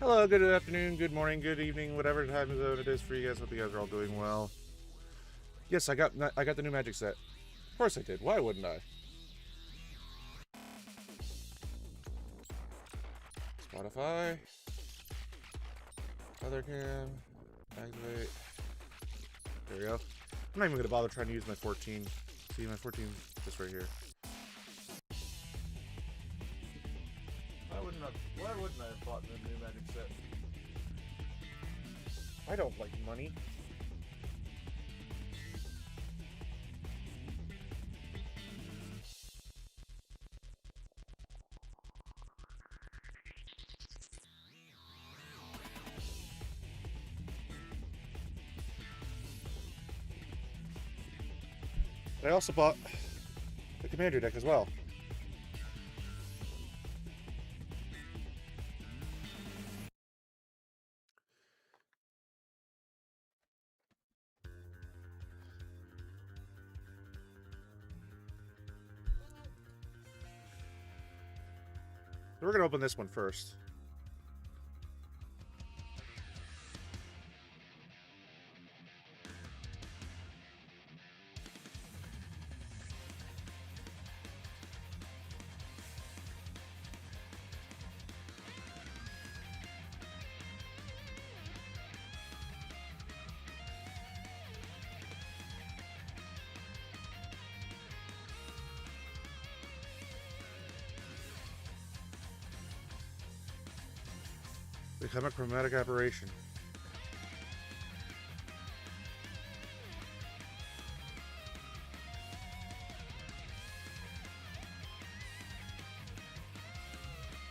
Hello, good afternoon, good morning, good evening, whatever time zone it is for you guys. Hope you guys are all doing well. Yes, I got the new magic set. Of course I did. Why wouldn't I? Spotify. Other cam. Activate. There we go. I'm not even going to bother trying to use my 14. See, my 14 is just right here. Why wouldn't I have bought the new magic set? I don't like money. I also bought the commander deck as well. We're going to open this one first. Become a chromatic aberration.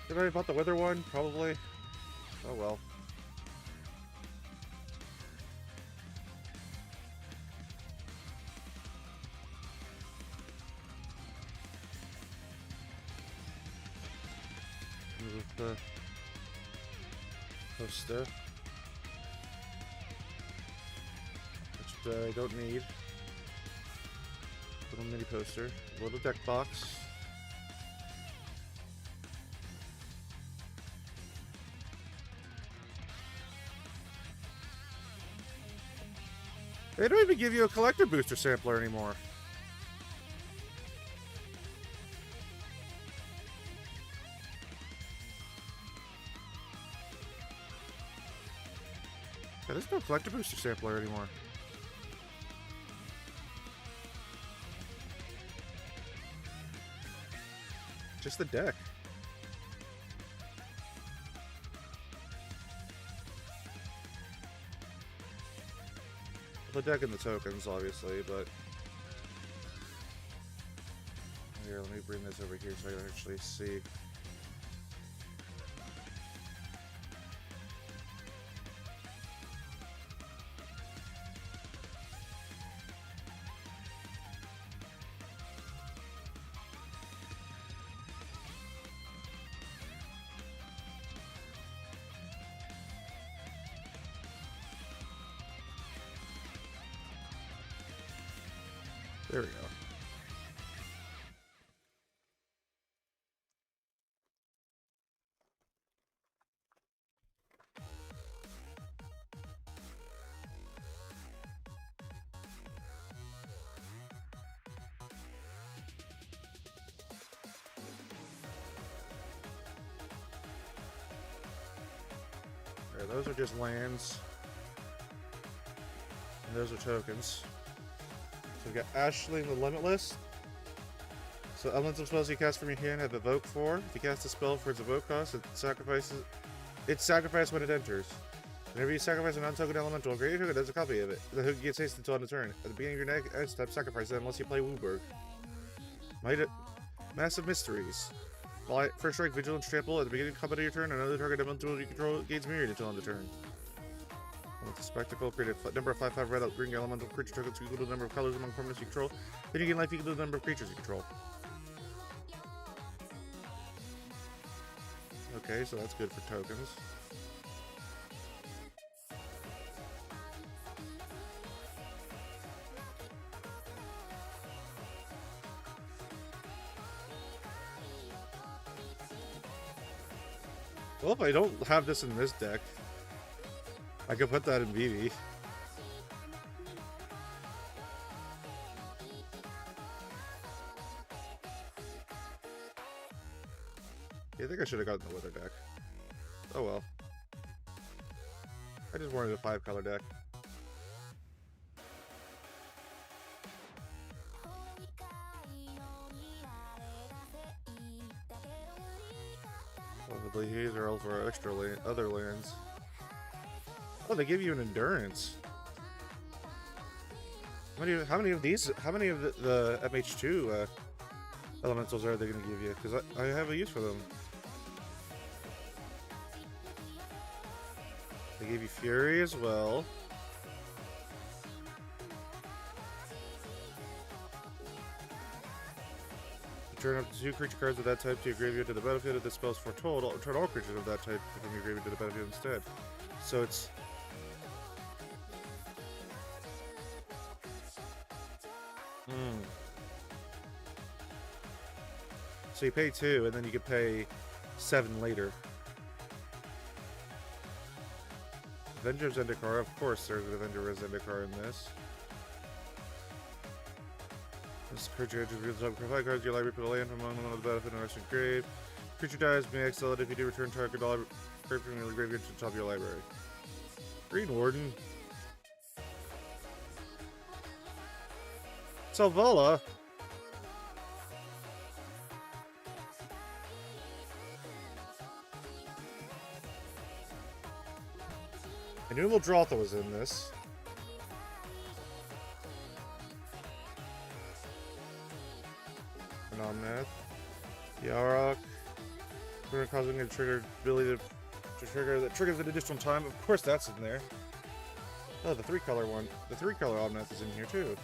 Did I bought the weather one? Probably. Oh well. Move the poster, which I don't need. Little mini poster, little deck box. They don't even give you a collector booster sampler anymore. Yeah, there's no collector booster sampler anymore. Just the deck. The deck and the tokens, obviously, but... Here, let me bring this over here so I can actually see. There we go. There, those are just lands. And those are tokens. So we got Ashling the Limitless. So elemental spells you cast from your hand have evoke 4. If you cast a spell for its evoke cost, it's sacrificed when it enters. Whenever you sacrifice a non-token elemental, create a token that's a copy of it. The token gets hasted until end of turn. At the beginning of your next step, sacrifice it unless you play Wooburg. Massive Mysteries. First strike, Vigilance, Trample. At the beginning of combat of your turn, another target elemental you control gains Myriad until end of turn. With the Spectacle, create a number of 5/5 red out green elemental creature tokens equal to the number of colors among permanents you control. Then you gain life equal to the number of creatures you control. Okay, so that's good for tokens. Well, if I don't have this in this deck, I could put that in BB. Yeah, I think I should have gotten the Wither deck. Oh well. I just wanted a 5-color deck. Probably these are all for extra other lands. Oh, they give you an endurance. How many of these? How many of the MH2 elementals are they going to give you? Because I have a use for them. They gave you Fury as well. Turn up to 2 creature cards of that type to your graveyard to the battlefield. If this spell's foretold, turn all creatures of that type from your graveyard to the battlefield instead. So it's... So you pay 2, and then you could pay 7 later. Avenger of Zendikar, of course there's an Avenger of Zendikar in this. This creature enters real top. Provide cards to your library, put a land from among them on the battlefield and rest in grave. Creature dies, may exile it. If you do, return target card from your graveyard to the top of your library. Green Warden. Selvala. I knew Muldrotha was in this. Nomnath. Yarok. We're causing a trigger ability to trigger that triggers an additional time. Of course that's in there. Oh, the 3-color one. The 3-color Omnath is in here too.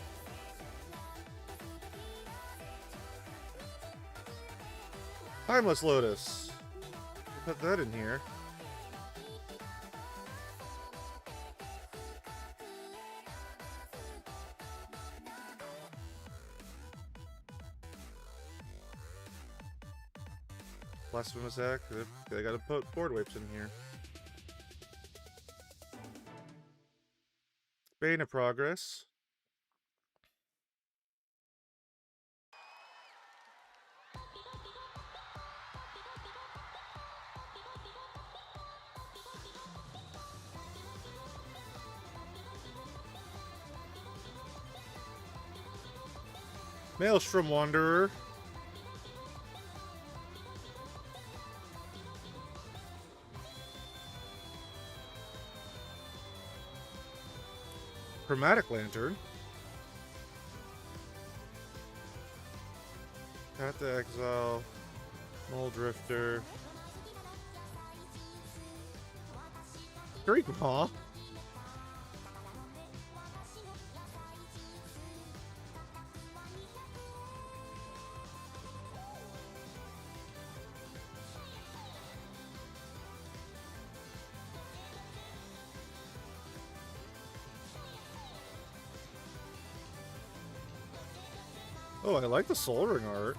Timeless Lotus. Put that in here. Blasphemous Act. They gotta put board wipes in here. Bane of Progress. Maelstrom Wanderer. Chromatic Lantern. Path to Exile. Muldrifter. Great Maw. Oh, I like the Soul Ring art.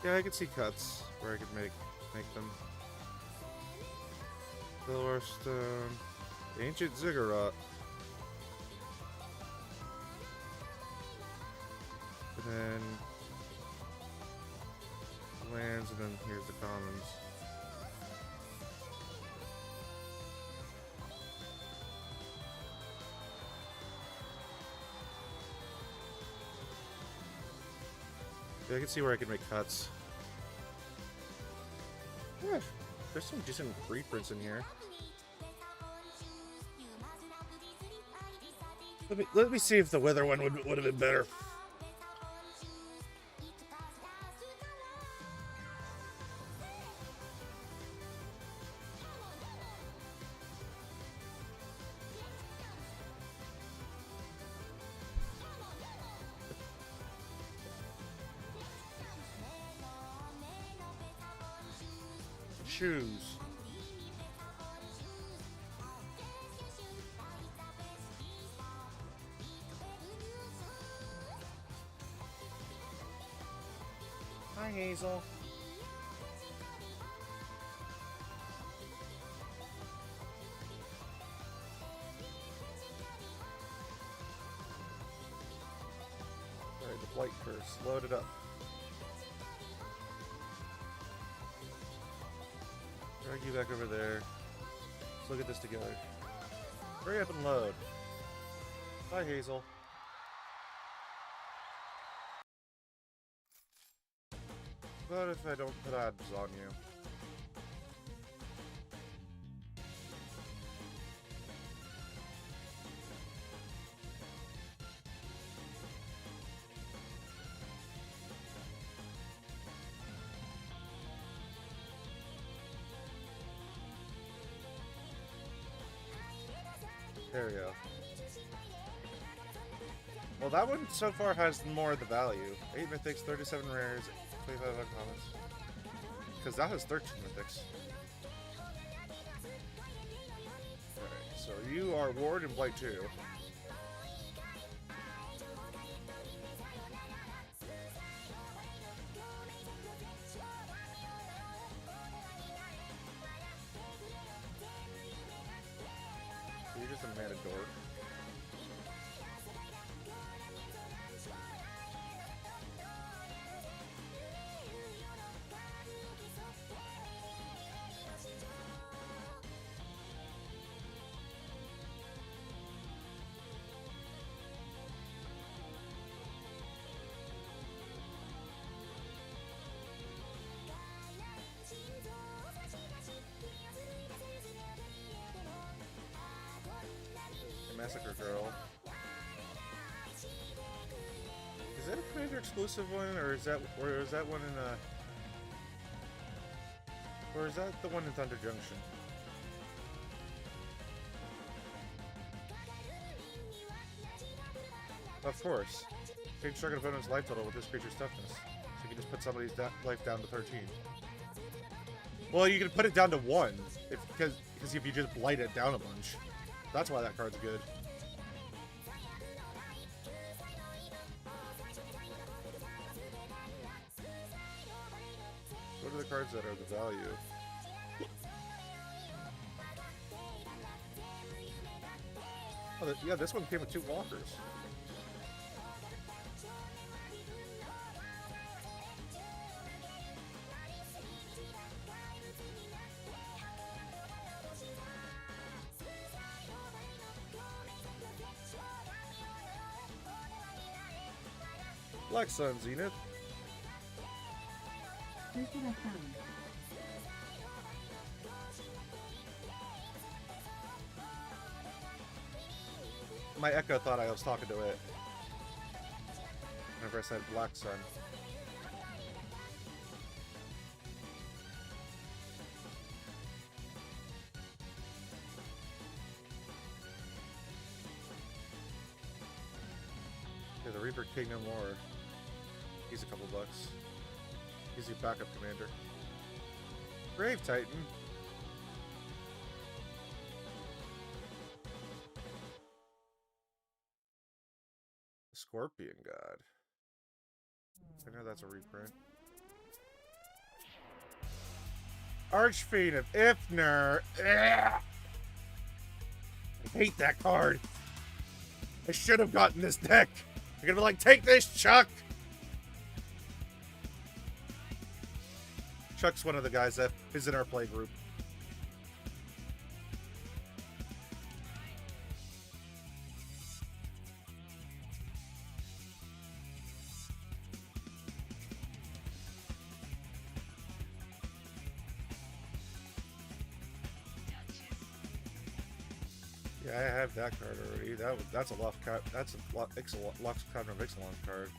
Yeah, I could see cuts where I could make them. Stone, Ancient Ziggurat. And then lands, and then here's the commons. Yeah, I can see where I can make cuts. Yeah, there's some decent reprints in here. Let me see if the Wither one would have been better. choose. Hi, Hazel. Alright, the Blight Curse. Load it up. Drag you back over there. Let's look at this together. Hurry up and load. Bye, Hazel. What if I don't put odds on you? There we go. Well, that one so far has more of the value. 8 mythics, 37 rares, 25 uncommons. Because that has 13 mythics. Alright, so you are Ward and Blight 2. You're just a mana dork. Massacre Girl. Is that a Commander exclusive one, or is that one in or is that the one in Thunder Junction? Of course. Change target opponent's life total with this creature's toughness. So you can just put somebody's life down to 13. Well, you can put it down to 1 because if you just blight it down a bunch. That's why that card's good. What are the cards that are the value? Oh, yeah, this one came with 2 walkers. Black Sun Zenith. My Echo thought I was talking to it whenever I said Black Sun. Yeah, the Reaper King no more. He's a couple bucks. He's your backup commander. Grave Titan. Scorpion God. I know that's a reprint. Archfiend of Ifnir. Ugh! I hate that card. I should have gotten this deck. You're gonna be like, take this, Chuck. Chuck's one of the guys that is in our play group. Yeah, I have that card already. That's a Lux Cavern of Ixalan card.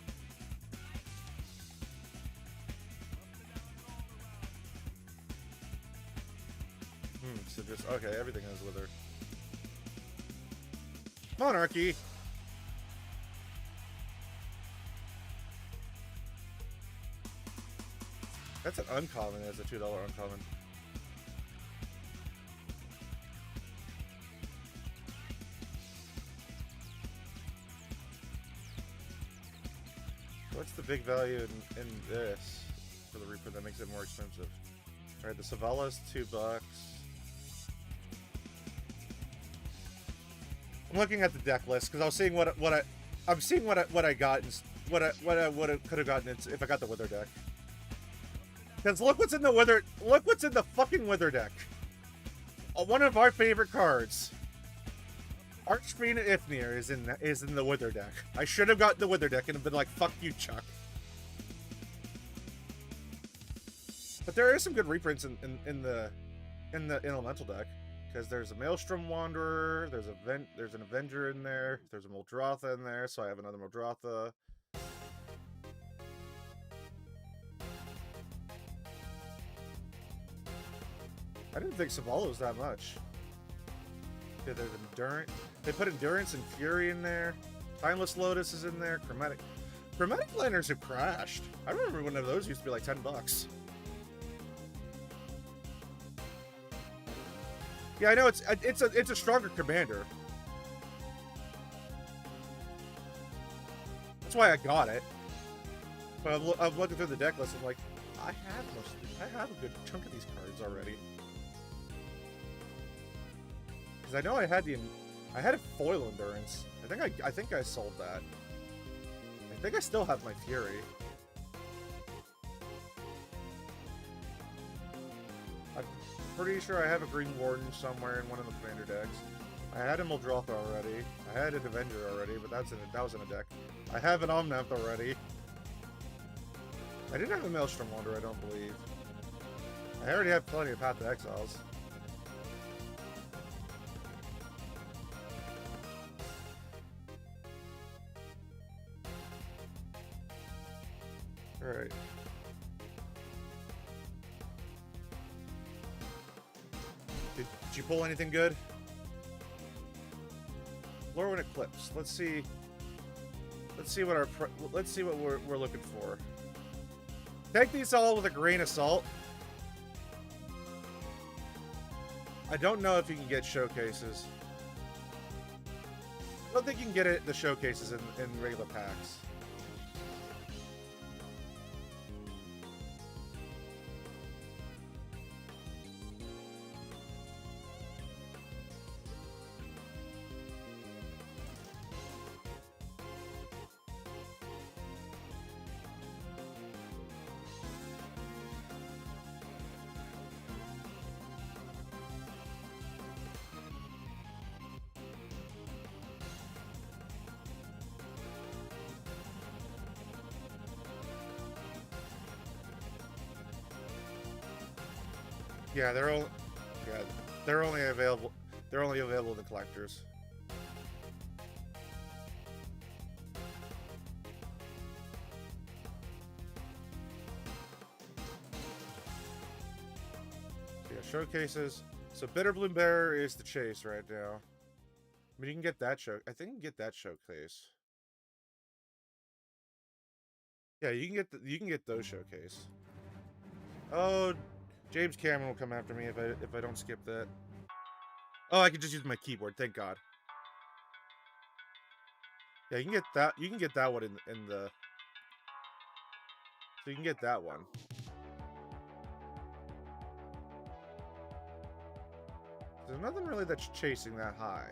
So just okay, everything has Wither. Monarchy. That's an uncommon as a $2 uncommon. the big value in this for the reprint that makes it more expensive. Alright, the Savala's $2. I'm looking at the deck list because I was seeing I'm seeing what I got and what I could have gotten if I got the Wither deck. Because look what's in the Wither. Look what's in the fucking Wither deck. One of our favorite cards. Archfiend Ifnir is in the Wither deck. I should have gotten the Wither deck and have been like, fuck you, Chuck. But there are some good reprints in the Elemental deck. Because there's a Maelstrom Wanderer, there's an Avenger in there, there's a Muldrotha in there, so I have another Muldrotha. I didn't think Savala was that much. Yeah, there's Endurance. They put Endurance and Fury in there. Timeless Lotus is in there. Chromatic Lanterns have crashed. I remember one of those used to be like $10. Yeah, I know it's a stronger commander. That's why I got it. But I'm looking through the deck list. I'm like, I have a good chunk of these cards already. Because I know I had a foil Endurance. I think I sold that. I think I still have my Fury. Pretty sure I have a Green Warden somewhere in one of the commander decks. I had a Muldrotha already. I had an Avenger already, but that was in a deck. I have an Omnath already. I didn't have a Maelstrom Wanderer, I don't believe. I already have plenty of Path to Exiles. Alright. Did you pull anything good? Lorwyn Eclipsed. Let's see what we're looking for. Take these all with a grain of salt. I don't know if you can get showcases. I don't think you can get the showcases in regular packs. Yeah, they're only available in the collectors. Yeah, showcases. So Bitterbloom Bearer is the chase right now. I mean, you can get that I think you can get that showcase. Yeah, you can get those showcase. Oh, James Cameron will come after me if I don't skip that. Oh, I can just use my keyboard. Thank God. Yeah, you can get that. You can get that one in the. So you can get that one. There's nothing really that's chasing that high.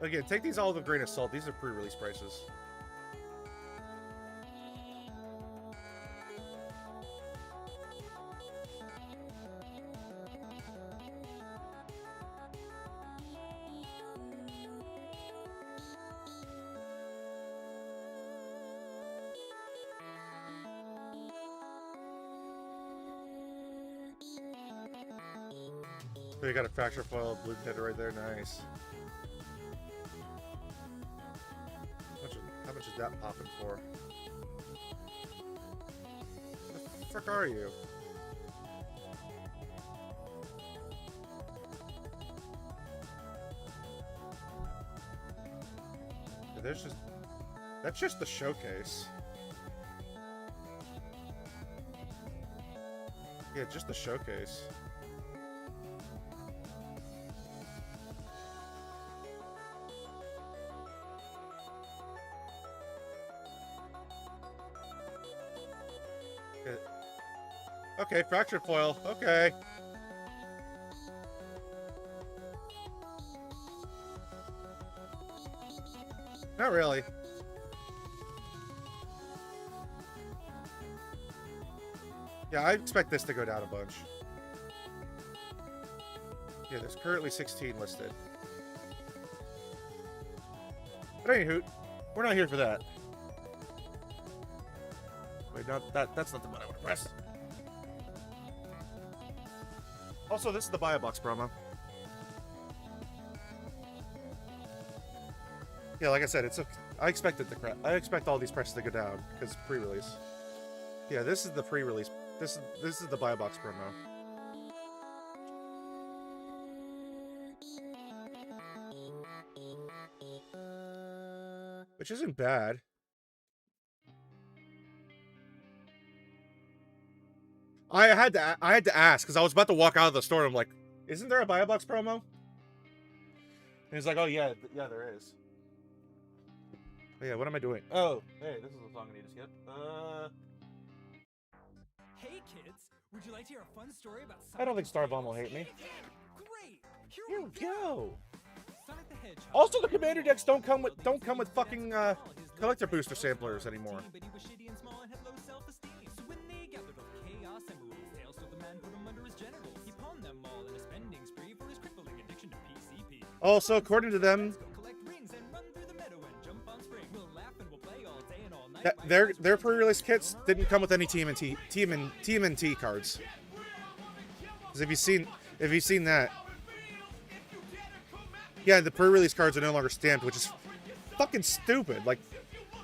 Again, take these all with a grain of salt. These are pre-release prices. So you got a fracture foil, blue tender right there. Nice. How much is that popping for? What the frick are you? Yeah, that's just the showcase. Yeah, just the showcase. Okay, fractured foil. Okay. Not really. Yeah, I expect this to go down a bunch. Yeah, there's currently 16 listed. But anywho, we're not here for that. Wait, that's not the button I want to press. Also, this is the Buy a Box promo. Yeah, like I said, I expect it to I expect all these prices to go down because pre-release. Yeah, this is the pre-release. This is the Buy a Box promo. Which isn't bad. I had to ask because I was about to walk out of the store and I'm like, isn't there a Buy a Box promo? And he's like, oh yeah, there is. Oh, yeah, what am I doing? Oh, hey, this is the song I need to skip. Hey kids, would you like to hear a fun story about Sonic? I don't think Starbomb will hate me. Great. Here we go. Sonic the Hedgehog. Also, the commander decks don't come with fucking collector booster samplers anymore. But he was shitty and small and had low self-esteem. So when they gathered all the Chaos Emeralds, Tails told the man put them under his genitals. He pawned them all in a spending spree for his crippling addiction to PCP. Also, according to them, their pre-release kits didn't come with any TMNT cards. Because if you've seen that, yeah, the pre-release cards are no longer stamped, which is fucking stupid. Like,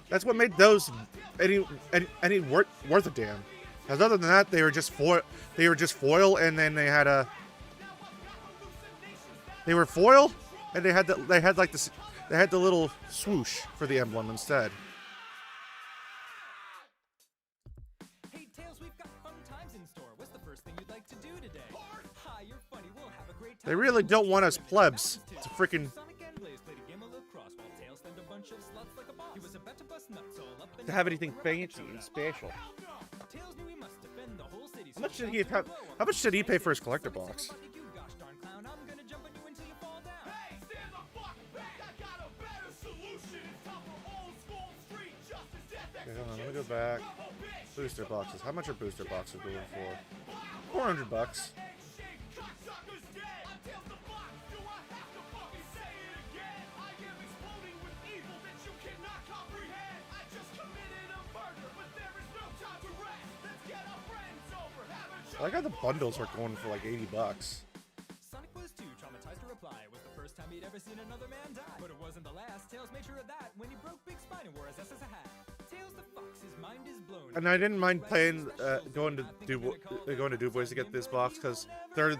that's what made those any worth a damn. Because other than that, they were just foil, and then they had they were foil, and they had the little swoosh for the emblem instead. Hey Tails, we've got fun times in store. What's the first thing you'd like to do today? Hi, you're funny. We'll have a great time. They really don't want us plebs to freaking to have anything fancy and special. How much did he pay for his collector box? Okay, hold on, let me go back. Booster boxes. How much are booster boxes going for? $400. I like how the bundles are going for like $80. Sonic was too traumatized to reply. It was the first time he'd ever seen another man die. But it wasn't the last. Tails made sure of that when he broke Big Spine and wore his S as a hat. Tails the fox, his mind is blown. And I didn't mind paying, going to DuBois to get this box because they're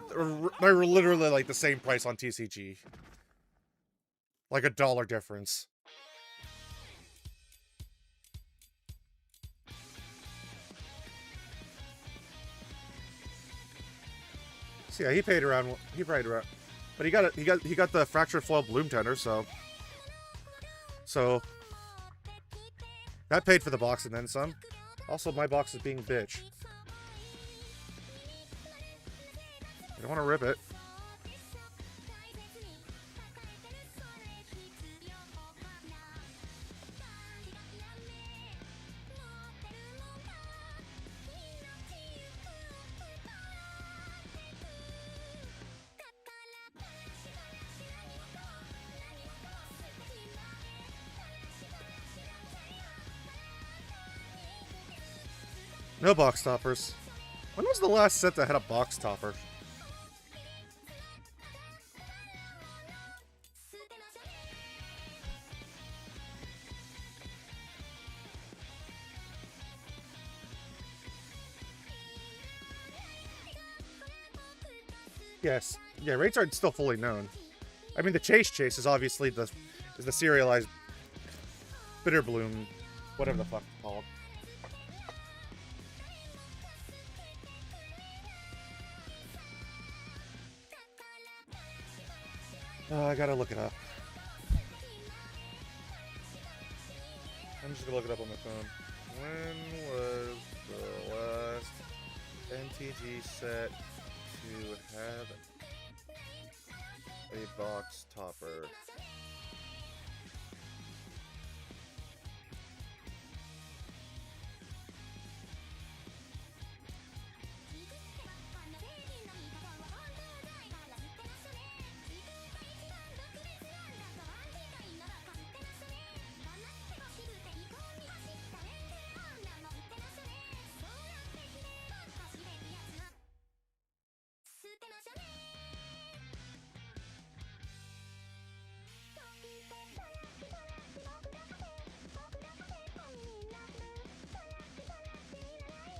literally like the same price on TCG, like $1 difference. So yeah, he paid around, but he got the fractured foil bloom tender, so that paid for the box and then some. Also, my box is being a bitch. I don't want to rip it. No box toppers. When was the last set that had a box topper? Yes. Yeah, rates aren't still fully known. I mean, the Chase is obviously the serialized bitter bloom, whatever the fuck it's called. I gotta look it up. I'm just gonna look it up on my phone. When was the last NTG set to have a box topper.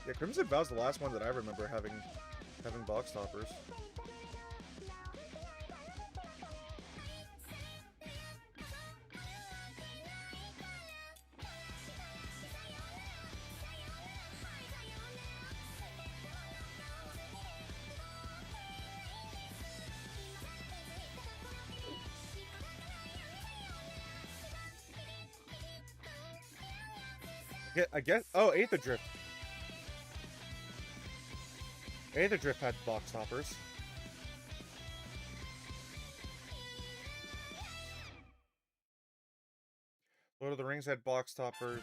Yeah, Crimson Vow's the last one that I remember having box toppers. Yeah, I guess. Oh, Aether Drift. Aether Drift had box toppers. Lord of the Rings had box toppers.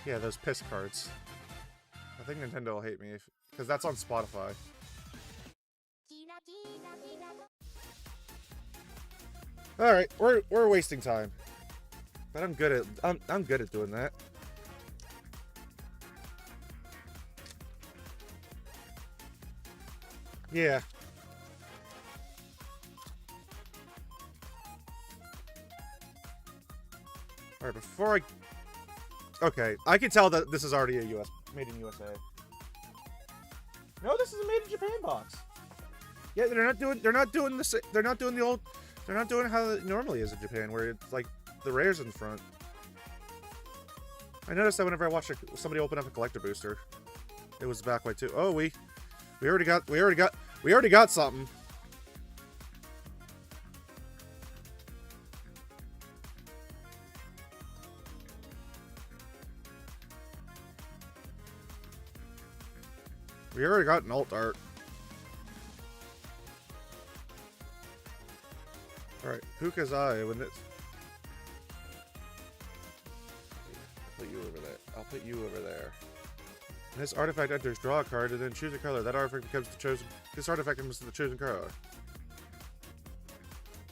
Yeah, those piss cards. I think Nintendo will hate me because that's on Spotify. All right, we're wasting time, but I'm good at doing that. Yeah. All right, before I. Okay, I can tell that this is already a made in USA. No, this is a made in Japan box. Yeah, they're not doing the old. They're not doing how it normally is in Japan, where it's like the rares in front. I noticed that whenever I watched somebody open up a collector booster, it was back way too. Oh, we already got something. We already got an alt art. Alright, Puka's Eye, when it's... I'll put you over there. I'll put you over there. When this artifact enters, draw a card, and then choose a color. That artifact becomes the chosen... This artifact becomes the chosen color.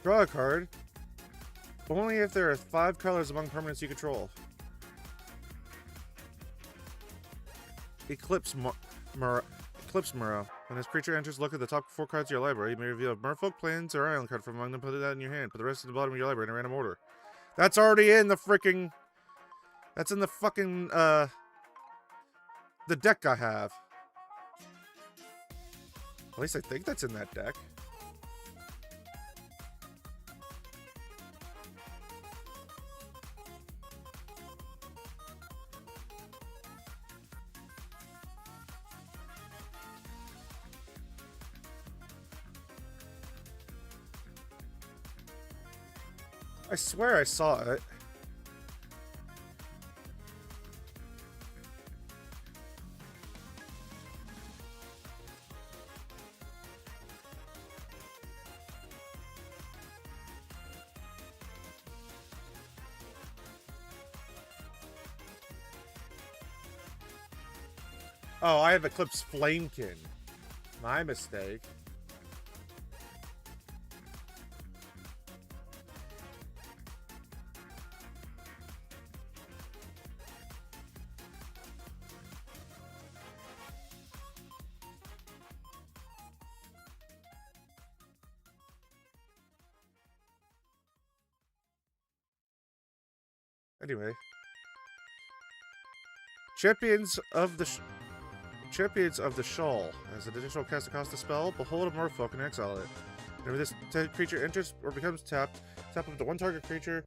Draw a card. Only if there are 5 colors among permanents you control. Eclipsed Murrow. When this creature enters, look at the top 4 cards of your library. You may reveal a Merfolk, Plains, or Island card from among them. Put that in your hand. Put the rest at the bottom of your library in a random order. That's already in the freaking... That's in the fucking, the deck I have. At least I think that's in that deck. I swear I saw it. Oh, I have Eclipsed Flamekin. My mistake. Anyway. Champions of the Shawl. As an additional cast to cost a spell, behold a Merfolk and exile it. Whenever this creature enters or becomes tapped, tap up to 1 target creature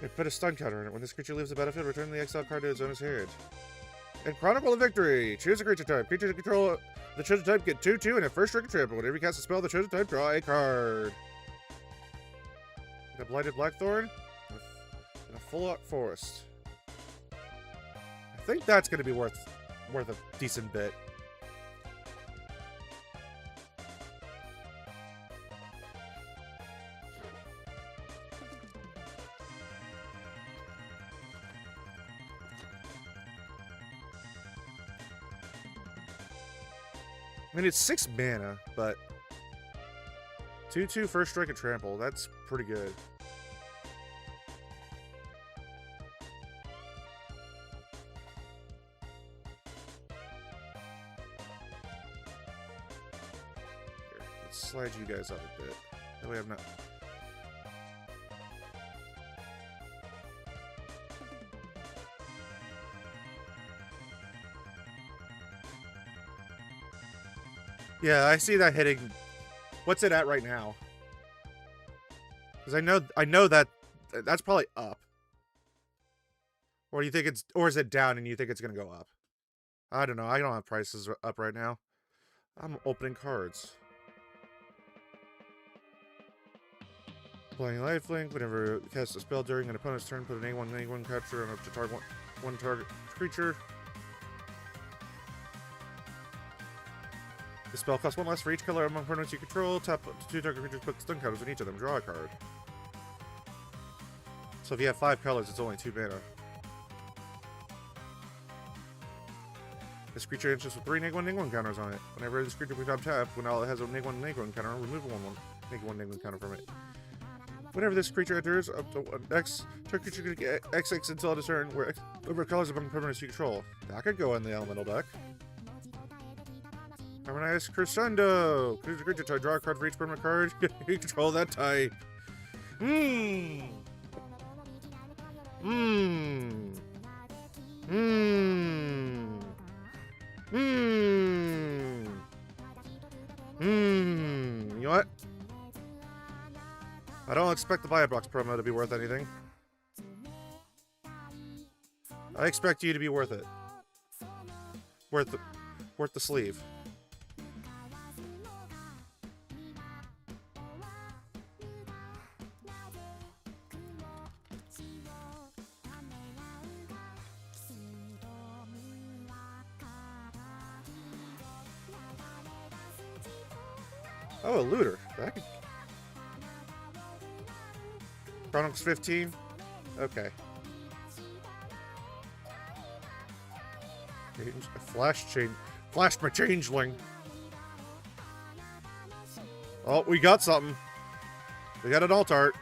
and put a stun counter in it. When this creature leaves the battlefield, return the exile card to its owner's hand. And Chronicle of Victory! Choose a creature type. Creatures that control the chosen type get 2/2 and a first trigger trip. Whenever you cast a spell, the chosen type, draw a card. A Blighted Blackthorn and a Full Art Forest. I think that's going to be worth a decent bit. I mean, it's 6 mana, but 2/2 first strike and trample. That's pretty good. Here, let's slide you guys up a bit. That way I'm not... Yeah, I see that hitting. What's it at right now? Because I know that that's probably up. Or do you think it's, or is it down and you think it's gonna go up? I don't know. I don't have prices up right now. I'm opening cards. Playing lifelink. Whenever you cast a spell during an opponent's turn, put an A1 capture on up to target one target creature. The spell costs 1 less for each color among opponents you control. Tap 2 target creatures, put stun counters on each of them. Draw a card. So if you have 5 colors, it's only 2 mana. This creature enters with 3 -1/-1 counters on it. Whenever this creature becomes tapped, when all it has a -1/-1 counter, remove a 1/1 counter from it. Whenever this creature enters up to X, target creature can get XX until it is turn, where X over colors among permanents you control. That could go in the elemental deck. Harmonized Crescendo! Creature type, draw a card for each permanent card. You control that type. You know what? I don't expect the Buy Box promo to be worth anything. I expect you to be worth it. Worth the sleeve. Oh, a looter. That could... Chronicles 15? Okay. Flashed my changeling. Oh, we got something. We got an alt art.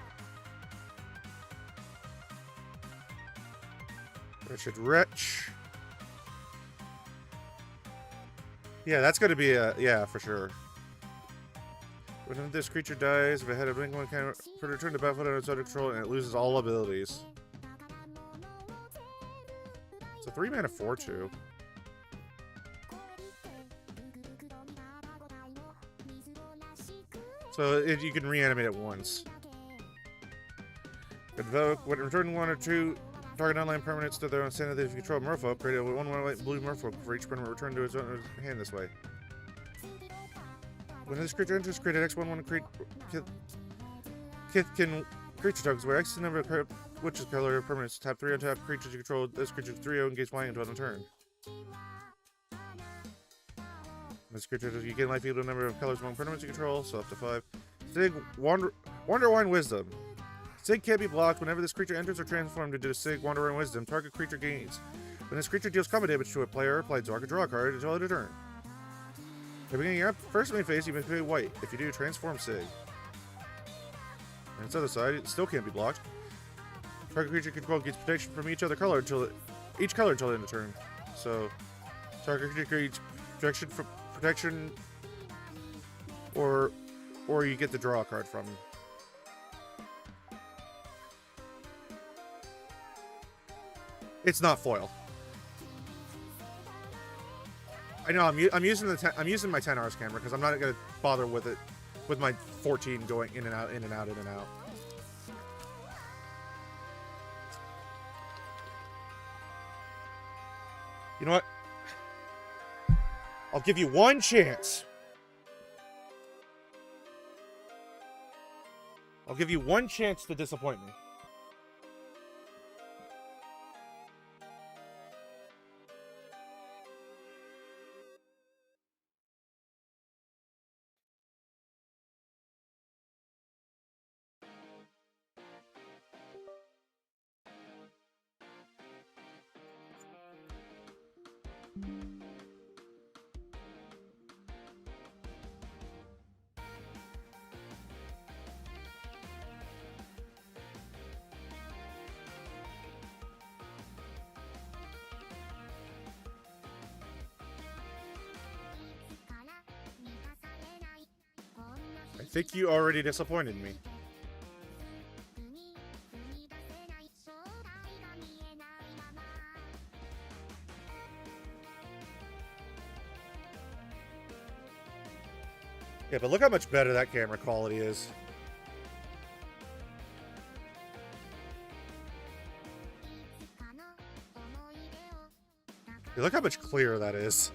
Wretched Wretch. Yeah, that's gonna be a... Yeah, for sure. When this creature dies, if it had a blink one can return to battlefield under its own control, and it loses all abilities. It's a 3-mana 4/2. So you can reanimate it once. Invoke. When return 1 or 2 target online permanents to their own center, if you control Merfolk, create a 1/1 white blue Merfolk for each permanent return to its own hand this way. When this creature enters, create an X1/1 Kithkin creature tokens, where X is the number of which is color permanents. Tap 3 untap creatures you control. This creature 3/0 engage flying until on turn. This creature, you gain life equal to the number of colors among permanents you control, so up to 5. Sig Wanderwine Wisdom. Sig can't be blocked. Whenever this creature enters or transformed into a Sig Wanderwine Wisdom, target creature gains. When this creature deals combat damage to a player, play Dark, draw a card until end of turn. At the beginning of your first main phase, you may play white. If you do, transform Sig. On its other side, it still can't be blocked. Target creature control gets protection from each other color until each color until the end of turn. So, target creature gets protection, or you get to draw a card from. It's not foil. I know I'm using my 10 hours camera because I'm not gonna bother with it with my 14 going in and out, in and out, in and out. You know what? I'll give you one chance. I'll give you one chance to disappoint me. I think you already disappointed me. Yeah, but look how much better that camera quality is. Yeah, look how much clearer that is.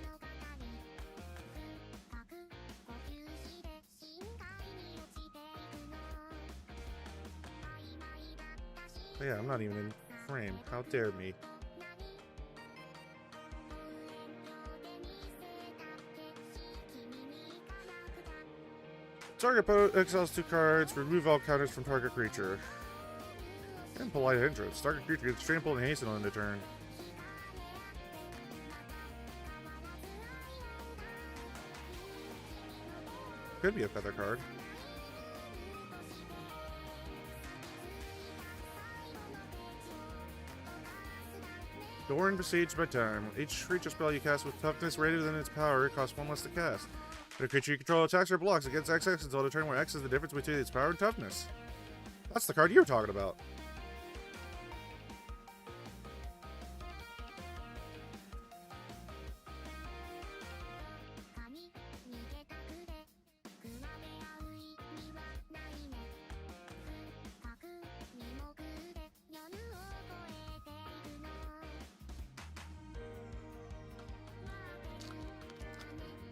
Oh, yeah, I'm not even in frame. How dare me. Target opponent exiles 2 cards, remove all counters from target creature. And polite entrance. Target creature gets trampled and hastened on the turn. Could be a feather card. Dorn besieged by time. Each creature spell you cast with toughness greater than its power costs 1 less to cast. But a creature you control attacks or blocks against XX until the turn where X is the difference between its power and toughness. That's the card you were talking about.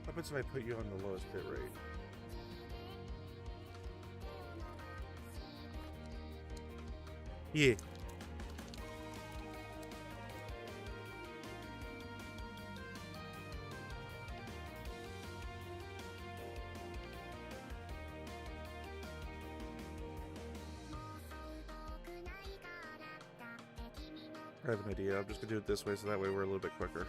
What happens if I put you on the lowest bit rate? Yeah. I have an idea. I'm just gonna do it this way so that way we're a little bit quicker.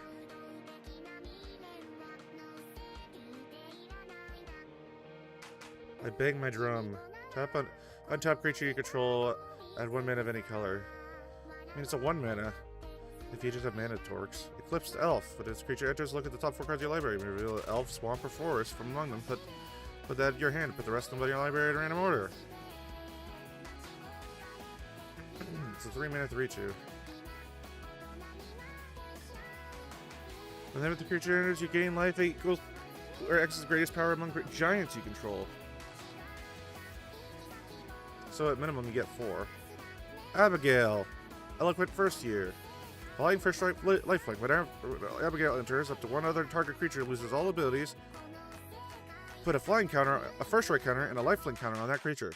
I bang my drum. Tap on untap creature you control, add 1 mana of any color. I mean, it's a 1 mana. If you just have mana torques. Eclipsed Elf. When this creature enters, look at the top 4 cards of your library. Reveal Elf, Swamp, or Forest from among them. Put that in your hand. Put the rest of them in your library in random order. It's a 3 mana 3/2. Whenever the creature enters, you gain life equals or X's greatest power among giants you control. So at minimum, you get 4. Abigail. Eloquent First Year. Flying First Strike Lifelink. Whenever Abigail enters, up to 1 other target creature loses all abilities. Put a flying counter, a First Strike counter, and a lifelink counter on that creature.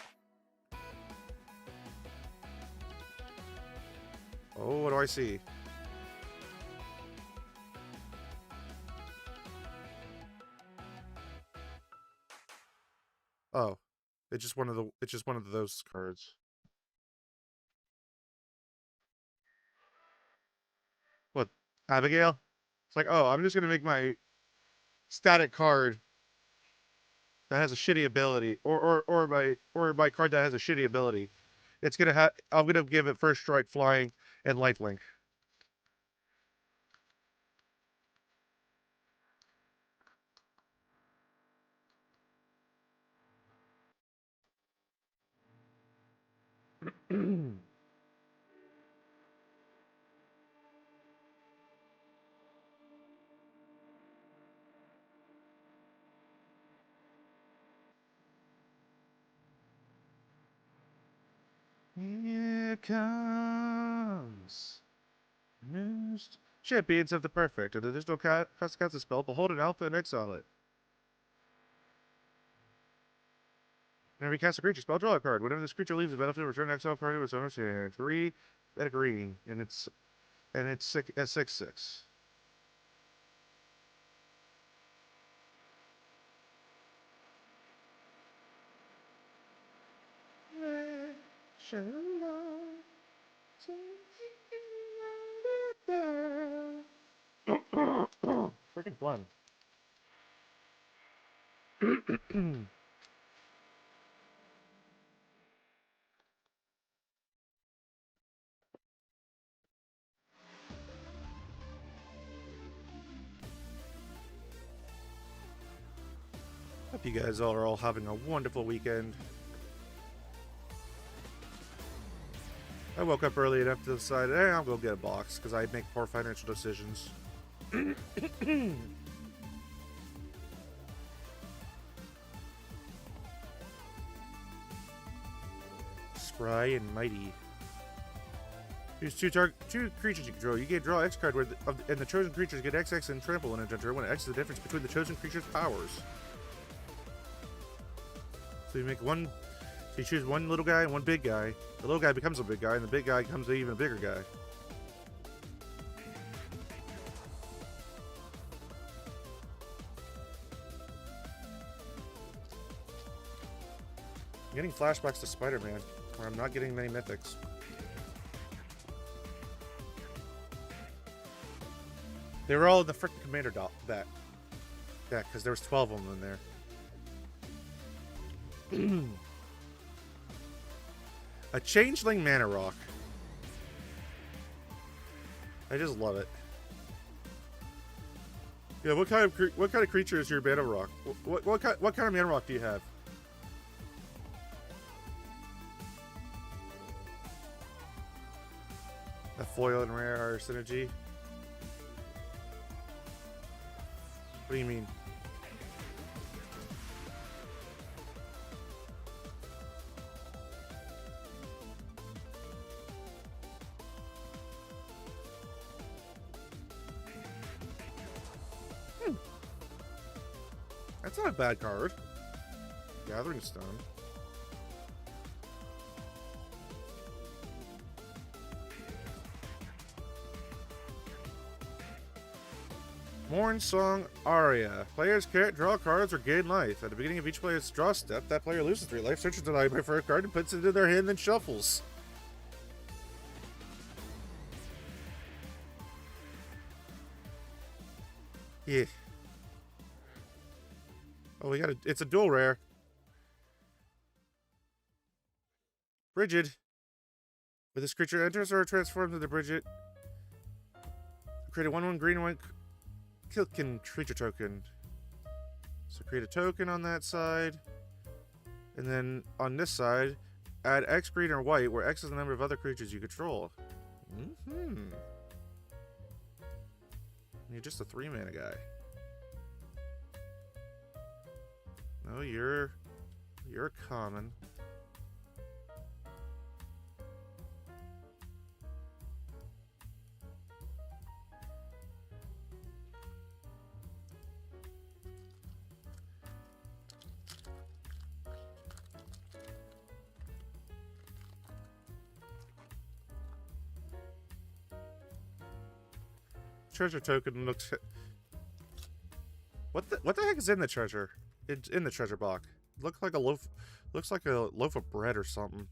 Oh, what do I see? Oh, it's just one of those cards. What, Abigail? It's like, oh, I'm just gonna make my static card that has a shitty ability, or my card that has a shitty ability. It's gonna have. I'm gonna give it First Strike, Flying, and Lifelink. Here comes news. Champions of the Perfect. An additional cost cast a spell. Behold an alpha and exile it. Whenever you cast a creature spell, draw a card. Whenever this creature leaves the battlefield, return an exile card to its owner's hand. 3, that agree, and it's 6/6. Freaking fun. Hope you guys all are all having a wonderful weekend. I woke up early enough to decide, hey, I'll go get a box, because I make poor financial decisions. Spry and Mighty. Use two creatures you control. You get draw X card, and the chosen creatures get XX and trample in a turn when X is the difference between the chosen creature's powers. So you make one. So you choose one little guy and one big guy. The little guy becomes a big guy, and the big guy becomes an even bigger guy. I'm getting flashbacks to Spider-Man, where I'm not getting many mythics. They were all in the frickin' commander deck, because there was 12 of them in there. A changeling mana rock. I just love it. Yeah, what kind of creature is your mana rock? What kind of mana rock do you have? A foil and rare synergy. What do you mean? That's not a bad card. Gathering Stone. Morn Song Aria. Players can't draw cards or gain life. At the beginning of each player's draw step, that player loses 3 life, searches the library for a card, and puts it into their hand, then shuffles. Yeah. Oh, it's a dual rare. Brigid. When this creature enters or transforms into Brigid, create a 1/1 green and white Kilkin creature token. So create a token on that side. And then on this side, add X green or white, where X is the number of other creatures you control. You're just a 3-mana guy. No, you're common. Treasure token looks. What the heck is in the treasure? It's in the treasure box. Looks like a loaf of bread or something.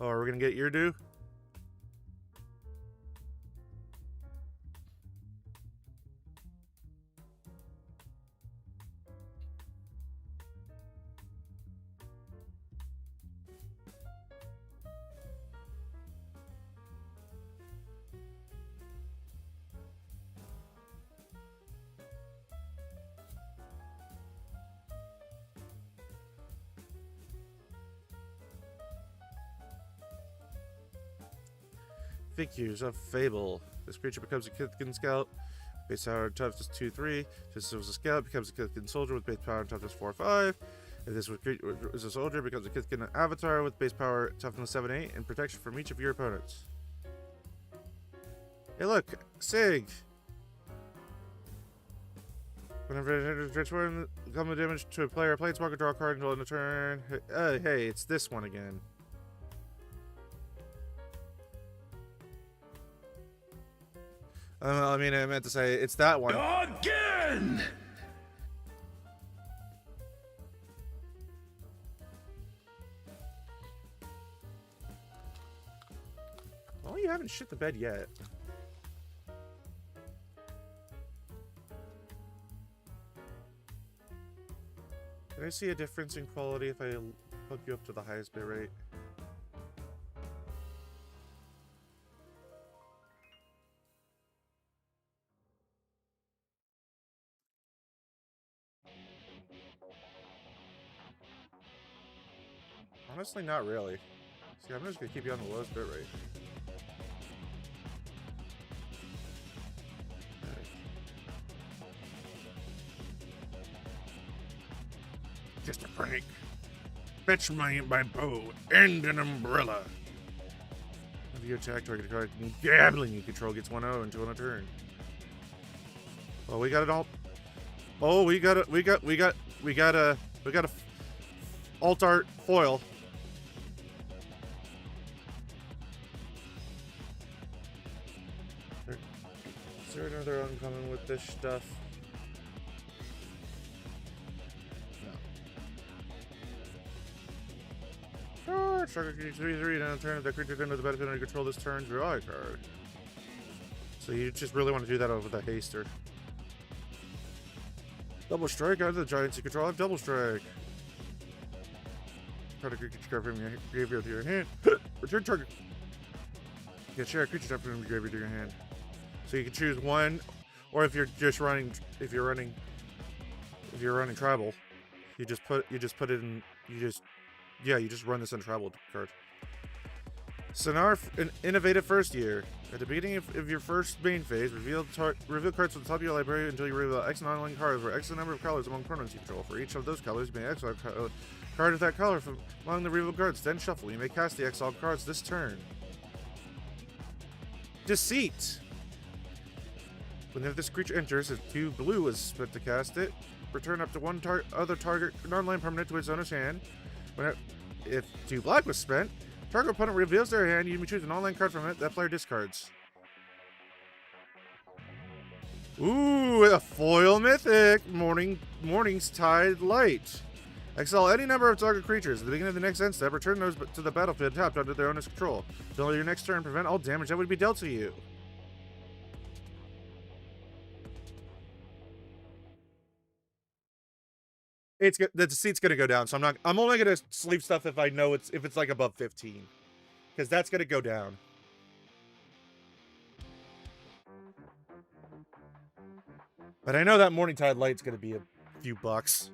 Oh, are we gonna get Eardo? Figures of Fable. This creature becomes a Kithkin Scout. Base power and toughness 2/3. Just as a scout, becomes a Kithkin Soldier with base power and toughness 4/5. If this is a soldier, becomes a Kithkin Avatar with base power, toughness 7/8, and protection from each of your opponents. Hey look, Sig! Whenever it enters transform, become the damage to a player. Planeswalker, draw a card until end of turn. Hey, it's this one again. I mean, I meant to say it's that one. Again! Well, you haven't shit the bed yet. Can I see a difference in quality if I hook you up to the highest bit rate? Honestly, not really. See, I'm just gonna keep you on the lowest bit rate. Just a prank. Fetch my bow and an umbrella. If you attack target card, gambling you control gets 1/0 until a turn. Well, we got it all. Oh, we got a alt art foil. Is there another uncommon with this stuff? No. Sure, target creature 3/3, and on turn if that creature under the battlefield under control this turn, draw a card. So you just really want to do that over the haster. Double strike, out of the giants you control have double strike. Target creature card from your graveyard to your hand. Return target. You can share a creature type from your graveyard to your hand. So you can choose one, or if you're just running, if you're running tribal, you just put it in, you just run this in tribal card. So now an innovative first year. At the beginning of your first main phase, reveal cards from the top of your library until you reveal X non-land cards or X number of colors among permanents you control. For each of those colors, you may exile a card of that color from among the revealed cards. Then shuffle. You may cast the exiled cards this turn. Deceit. Whenever this creature enters, if 2 blue is spent to cast it, return up to one other target non-land permanent to its owner's hand. If 2 black was spent, target opponent reveals their hand. You may choose a non-land card from it. That player discards. Ooh, a foil mythic. Morning's Tide Light. Exile any number of target creatures. At the beginning of the next end step, return those to the battlefield tapped under their owner's control. Until your next turn, prevent all damage that would be dealt to you. The deceit's gonna go down, so I'm only gonna sleep stuff if I know if it's like above 15. Because that's gonna go down. But I know that Morningtide Light's gonna be a few bucks.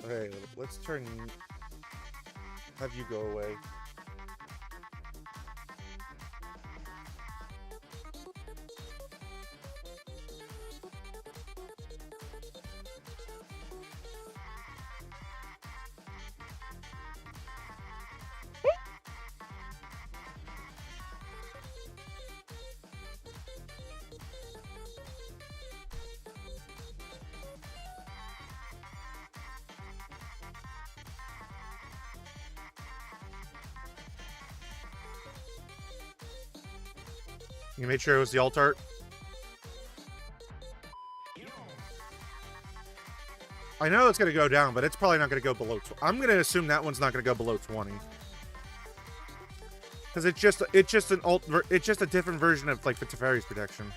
Okay, let's have you go away. You made sure it was the alt art? I know it's going to go down, but it's probably not going to go below... I'm going to assume that one's not going to go below 20. Because it's just a different version of, like, the Teferi's Protection.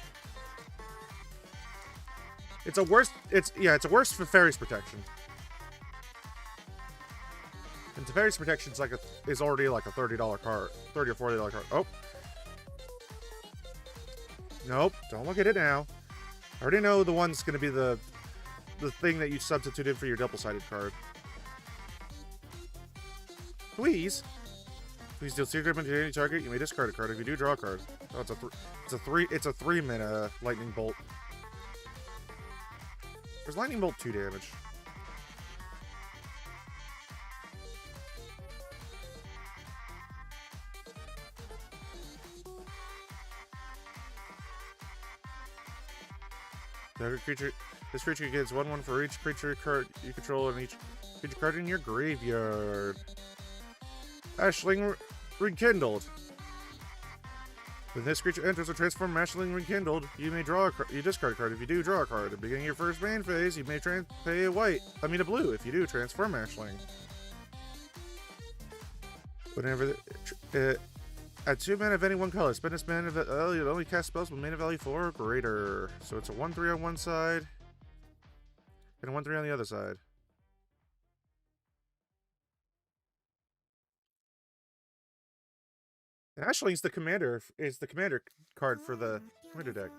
It's a worse Teferi's Protection. And Teferi's Protection is already like a $30 card. $30 or $40 card. Oh. Nope, don't look at it now. I already know the one's going to be the thing that you substituted for your double-sided card. Please deal secret damage to any target. You may discard a card. If you do, draw a card. Oh, it's a 3-mana lightning bolt. There's lightning bolt 2 damage. This creature gets 1/1 for each creature card you control and each creature card in your graveyard. Ashling Rekindled. When this creature enters or transforms Ashling Rekindled, you may draw you discard a card. If you do, draw a card. At the beginning of your first main phase, you may pay a blue. If you do, transform Ashling. Whenever at 2 mana of any one color, spend this mana value. It only cast spells with mana value 4 or greater. So it's a 1/3 on one side and a 1/3 on the other side. And Ashling's the commander. Is the commander card for the commander deck.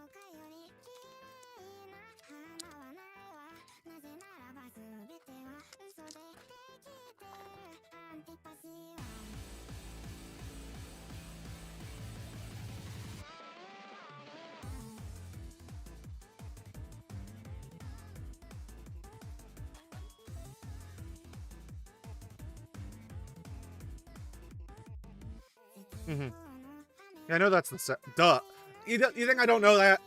Mm-hmm. Yeah, I know that's the set. Duh. You think I don't know that?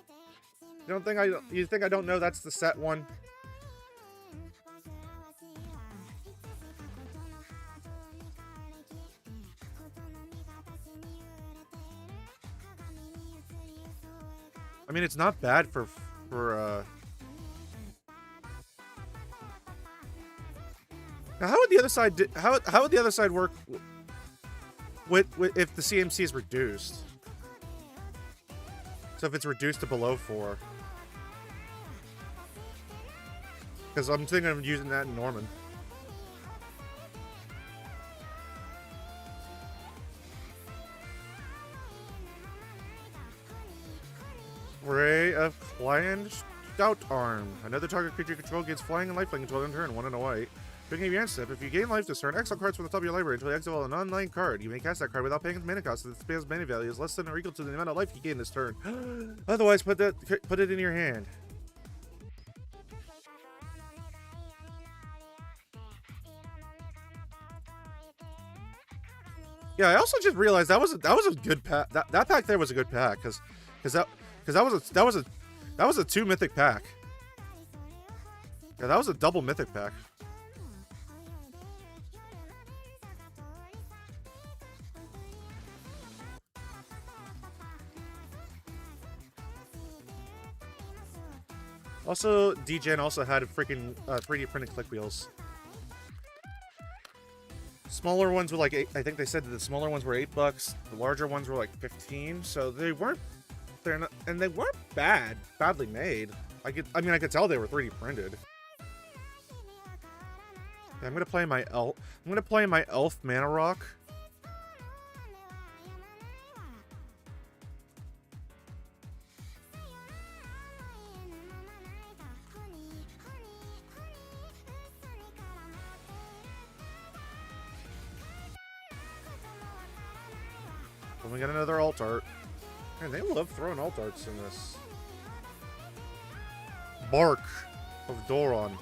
You think I don't know that's the set one? I mean, it's not bad for Now, how would the other side how would the other side work with if the CMC is reduced? So if it's reduced to below 4. Because I'm thinking of using that in Norman. Ray of Client Stout Arm. Another target creature you control gets flying and lifelink until end turn, 1 and a white. Beginning of your end step, if you gain life this turn, exile cards from the top of your library until you exile an online card. You may cast that card without paying its mana cost if the spell's mana value is less than or equal to the amount of life you gain this turn. Otherwise, put it in your hand. Yeah, I also just realized that was a good pack. That pack there was a good pack because that was a 2 mythic pack. Yeah, that was a double mythic pack. Also, DGen also had freaking 3D printed click wheels. Smaller ones were like I think they said that the smaller ones were $8. The larger ones were like 15. So they weren't badly made. I could tell they were 3D printed. Yeah, I'm gonna play my elf Mana Rock. And we got another alt art. Man, they love throwing alt arts in this. Bark of Doron.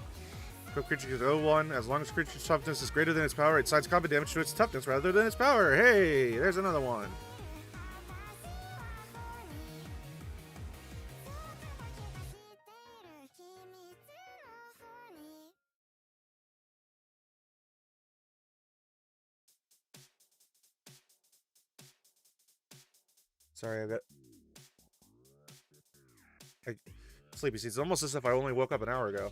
Creature gets 0/1. As long as creature's toughness is greater than its power, it assigns combat damage to its toughness rather than its power. Hey, there's another one. Sorry, I got sleepy seats. It's almost as if I only woke up an hour ago.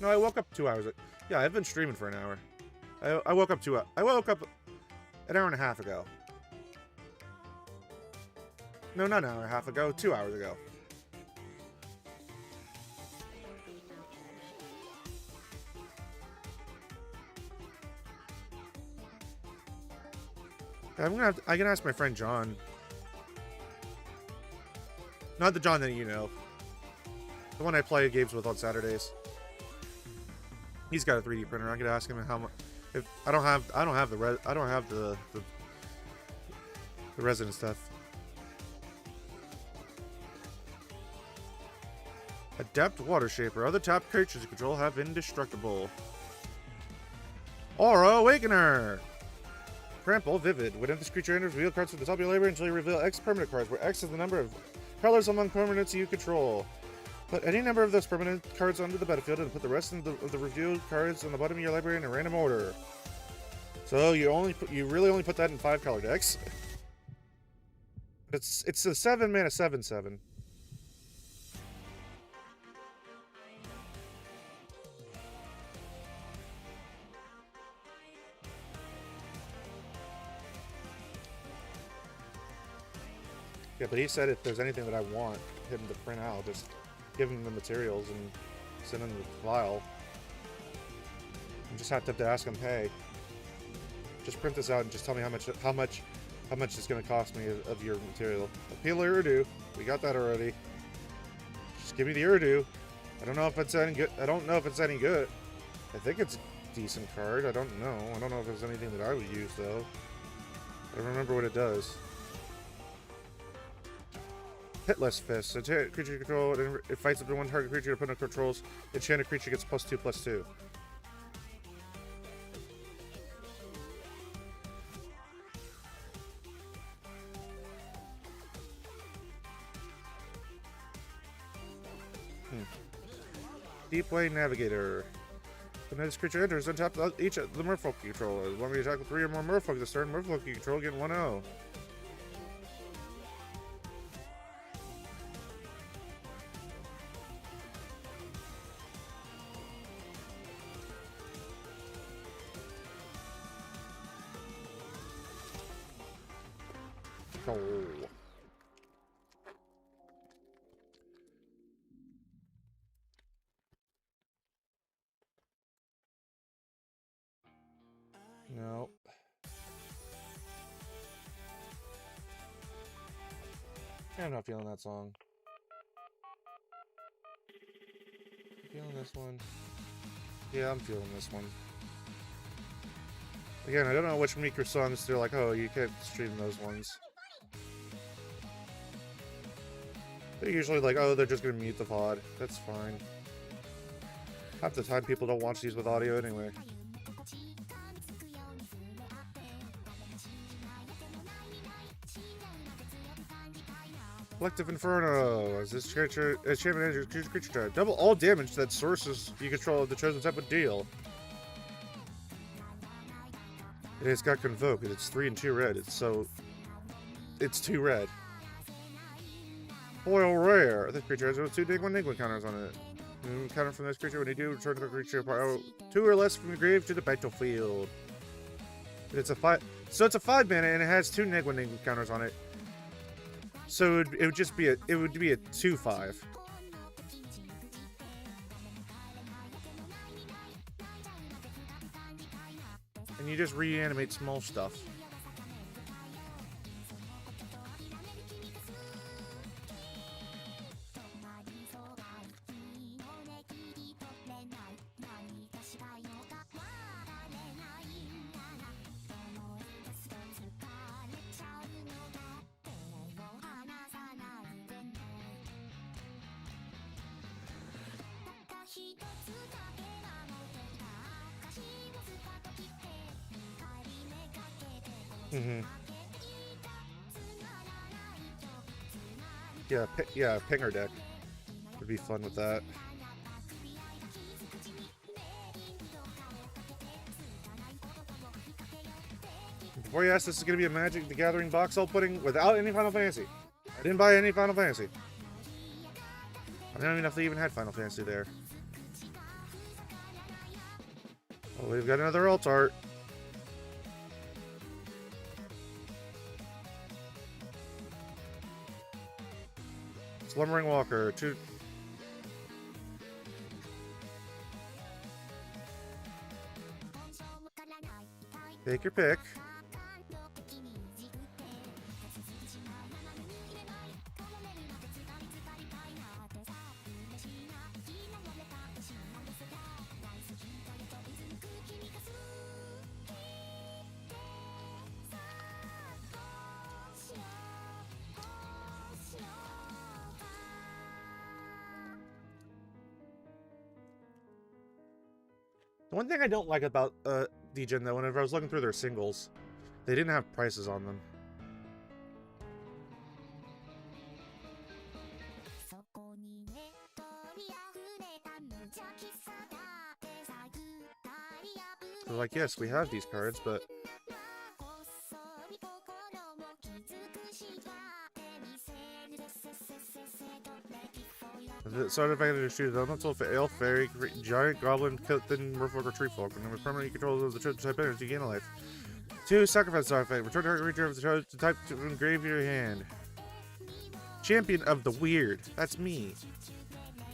No, I woke up 2 hours ago. Yeah, I've been streaming for an hour. I woke up an hour and a half ago. No, not an hour and a half ago. 2 hours ago. I can ask my friend John. Not the John that you know. The one I play games with on Saturdays. He's got a 3D printer. I'm gonna ask him how much. If I don't have the resin stuff. Adept Water Shaper. Other top creatures you control have indestructible. Aura Awakener. Trample Vivid. Whenever this creature enters, reveal cards from the top of your library until you reveal X permanent cards, where X is the number of colors among permanents you control. Put any number of those permanent cards onto the battlefield and put the rest of the revealed cards on the bottom of your library in a random order. So you really only put that in 5-color decks. It's a 7-mana 7/7. Yeah, but he said if there's anything that I want him to print out, just give him the materials and send him the file. You just have to ask him, hey, just print this out and just tell me how much it's going to cost me of your material. Appeal Urdu, we got that already. Just give me the Urdu. I don't know if it's any good. I think it's a decent card. I don't know. I don't know if there's anything that I would use though. I don't remember what it does. Hitless Fist. Enchanted creature you control, it fights up to one target creature your opponent controls. Enchanted creature gets +2/+2. Deepway Navigator. When this creature enters, untap each of the merfolk you control. When we attack with 3 or more merfolk this turn, merfolk you control get 1/0. Oh. No. I'm not feeling that song. Feeling this one. Yeah, I'm feeling this one. Again, I don't know which micro songs they're like, oh, you can't stream those ones. They're usually like, oh, they're just gonna mute the pod. That's fine. Half the time people don't watch these with audio anyway. Collective Inferno. As this creature, enchantment enters creature type. Double all damage that sources you control of the chosen type would deal. And it's got Convoke, and it's 3 and 2 red. It's 2 red. Foil rare. This creature has 2 Nigma counters on it. Counter from this creature when you do return the creature power 2 or less from the grave to the battlefield. And it's a 5. So it's a 5 mana and it has 2 Nigma counters on it. So it would just be a 2/5. And you just reanimate small stuff. Yeah, Pinger deck would be fun with that. Before you ask, this is going to be a Magic the Gathering box opening without any Final Fantasy. I didn't buy any Final Fantasy. I don't even know if they even had Final Fantasy there. Oh, we've got another alt art. Slumbering Walker, 2. Take your pick. The one thing I don't like about DGen though, whenever I was looking through their singles, they didn't have prices on them. like, yes, we have these cards, but the side effect is shoot elemental for elf, fairy, giant, goblin, thin, merfolk, or tree folk. And with permanent control of the chosen type energy, you gain a life. 2 sacrifice side effect. Return target creature of the chosen type to engrave your hand. Champion of the weird. That's me.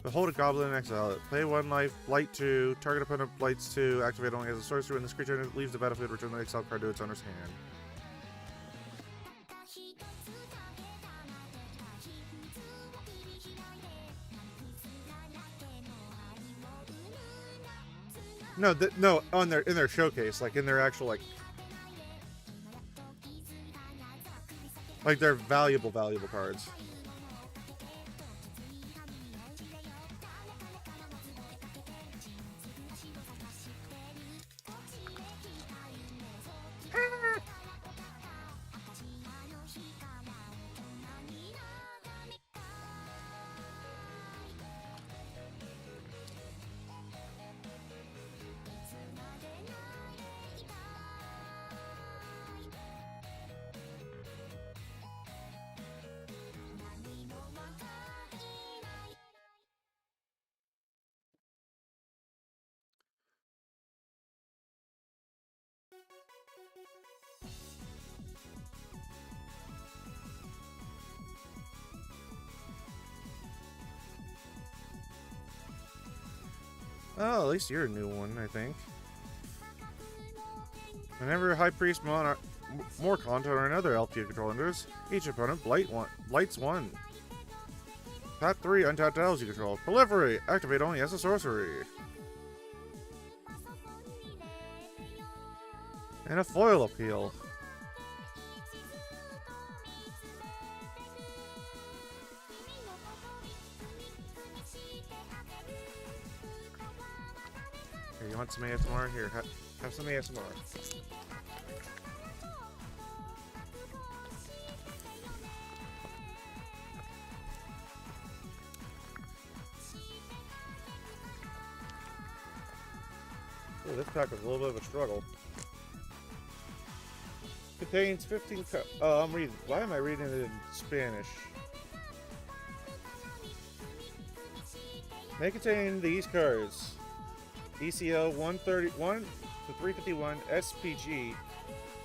Behold a goblin and exile it. Play 1 life, blight 2. Target opponent blights 2. Activate only as a sorcerer. When this creature leaves the battlefield, return the exile card to its owner's hand. No, no, on their in their showcase, like in their actual like they're valuable cards. Oh, at least you're a new one, I think. Whenever High Priest Monarch, Morcont, or another elf you control enters, each opponent blights 1. Tap 3 untapped elves you control. Proliferate! Activate only as a sorcery. And a foil appeal. Here, you want some ASMR? Here, have some ASMR. Ooh, this pack was a little bit of a struggle. Contains 15 oh, I'm reading. Why am I reading it in Spanish? May contain these cards. ECO 131 to 351, SPG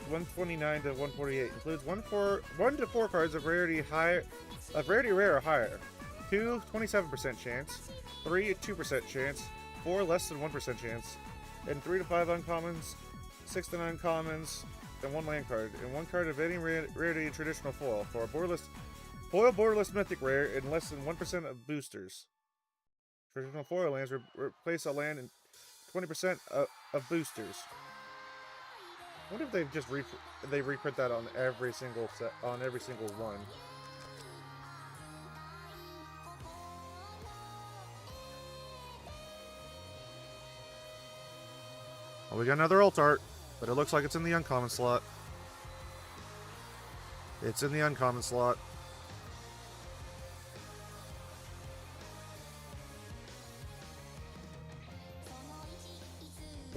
129 to 148. Includes 1 to 4 cards of rarity rare or higher. 2 27% chance, 3 2% chance, 4 less than 1% chance, and 3 to 5 uncommons, 6 to 9 commons, and 1 land card, and 1 card of any rarity in traditional foil for a borderless mythic rare and less than 1% of boosters. Traditional foil lands replace a land in 20% of boosters. I wonder if they've just reprint that on every single set, on every single one. Well, we got another alt art, but it looks like it's in the uncommon slot. It's in the uncommon slot.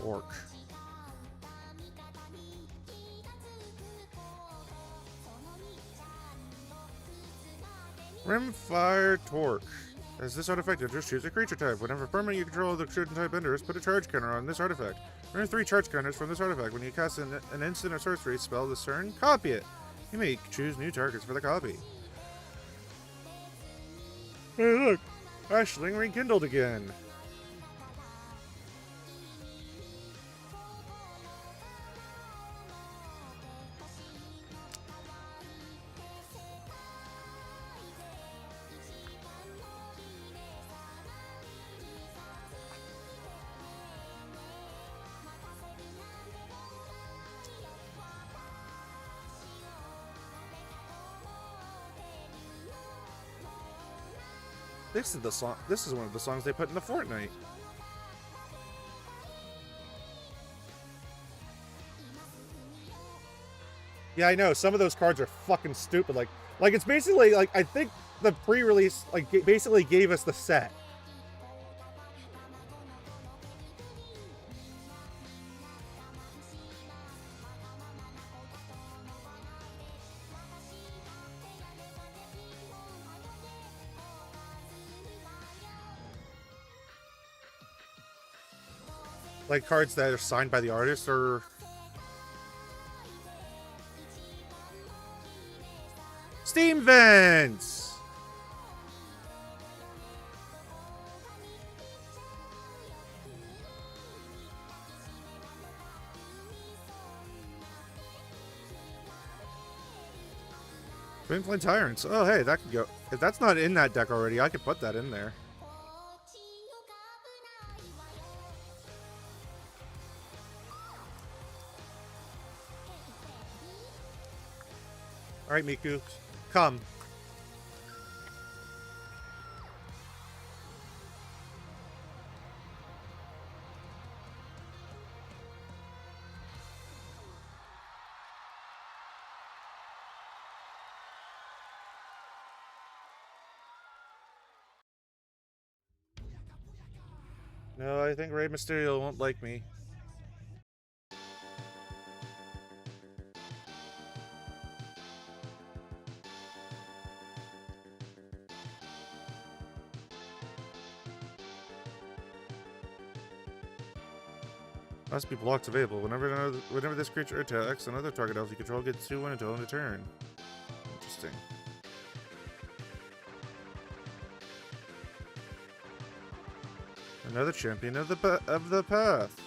Orc. Rimfire Torque. As this artifact enters, choose a creature type. Whenever permanent you control the certain type enters, put a charge counter on this artifact. Remove 3 charge counters from this artifact. When you cast an instant or sorcery spell this turn, copy it. You may choose new targets for the copy. Hey look! Ashling rekindled again! This is the song. This is one of the songs they put in the Fortnite. Yeah, I know. Some of those cards are fucking stupid. Like it's basically like I think the pre-release basically gave us the set. like cards that are signed by the artist or Steam Vents. Twin Flame Tyrants. Oh, hey, that could go. If that's not in that deck already, I could put that in there. Alright, Miku. Come. No, I think Rey Mysterio won't like me. Must be blocks available. Whenever this creature attacks, another target elf you control gets 2/1 until end of turn. Interesting. Another champion of the path.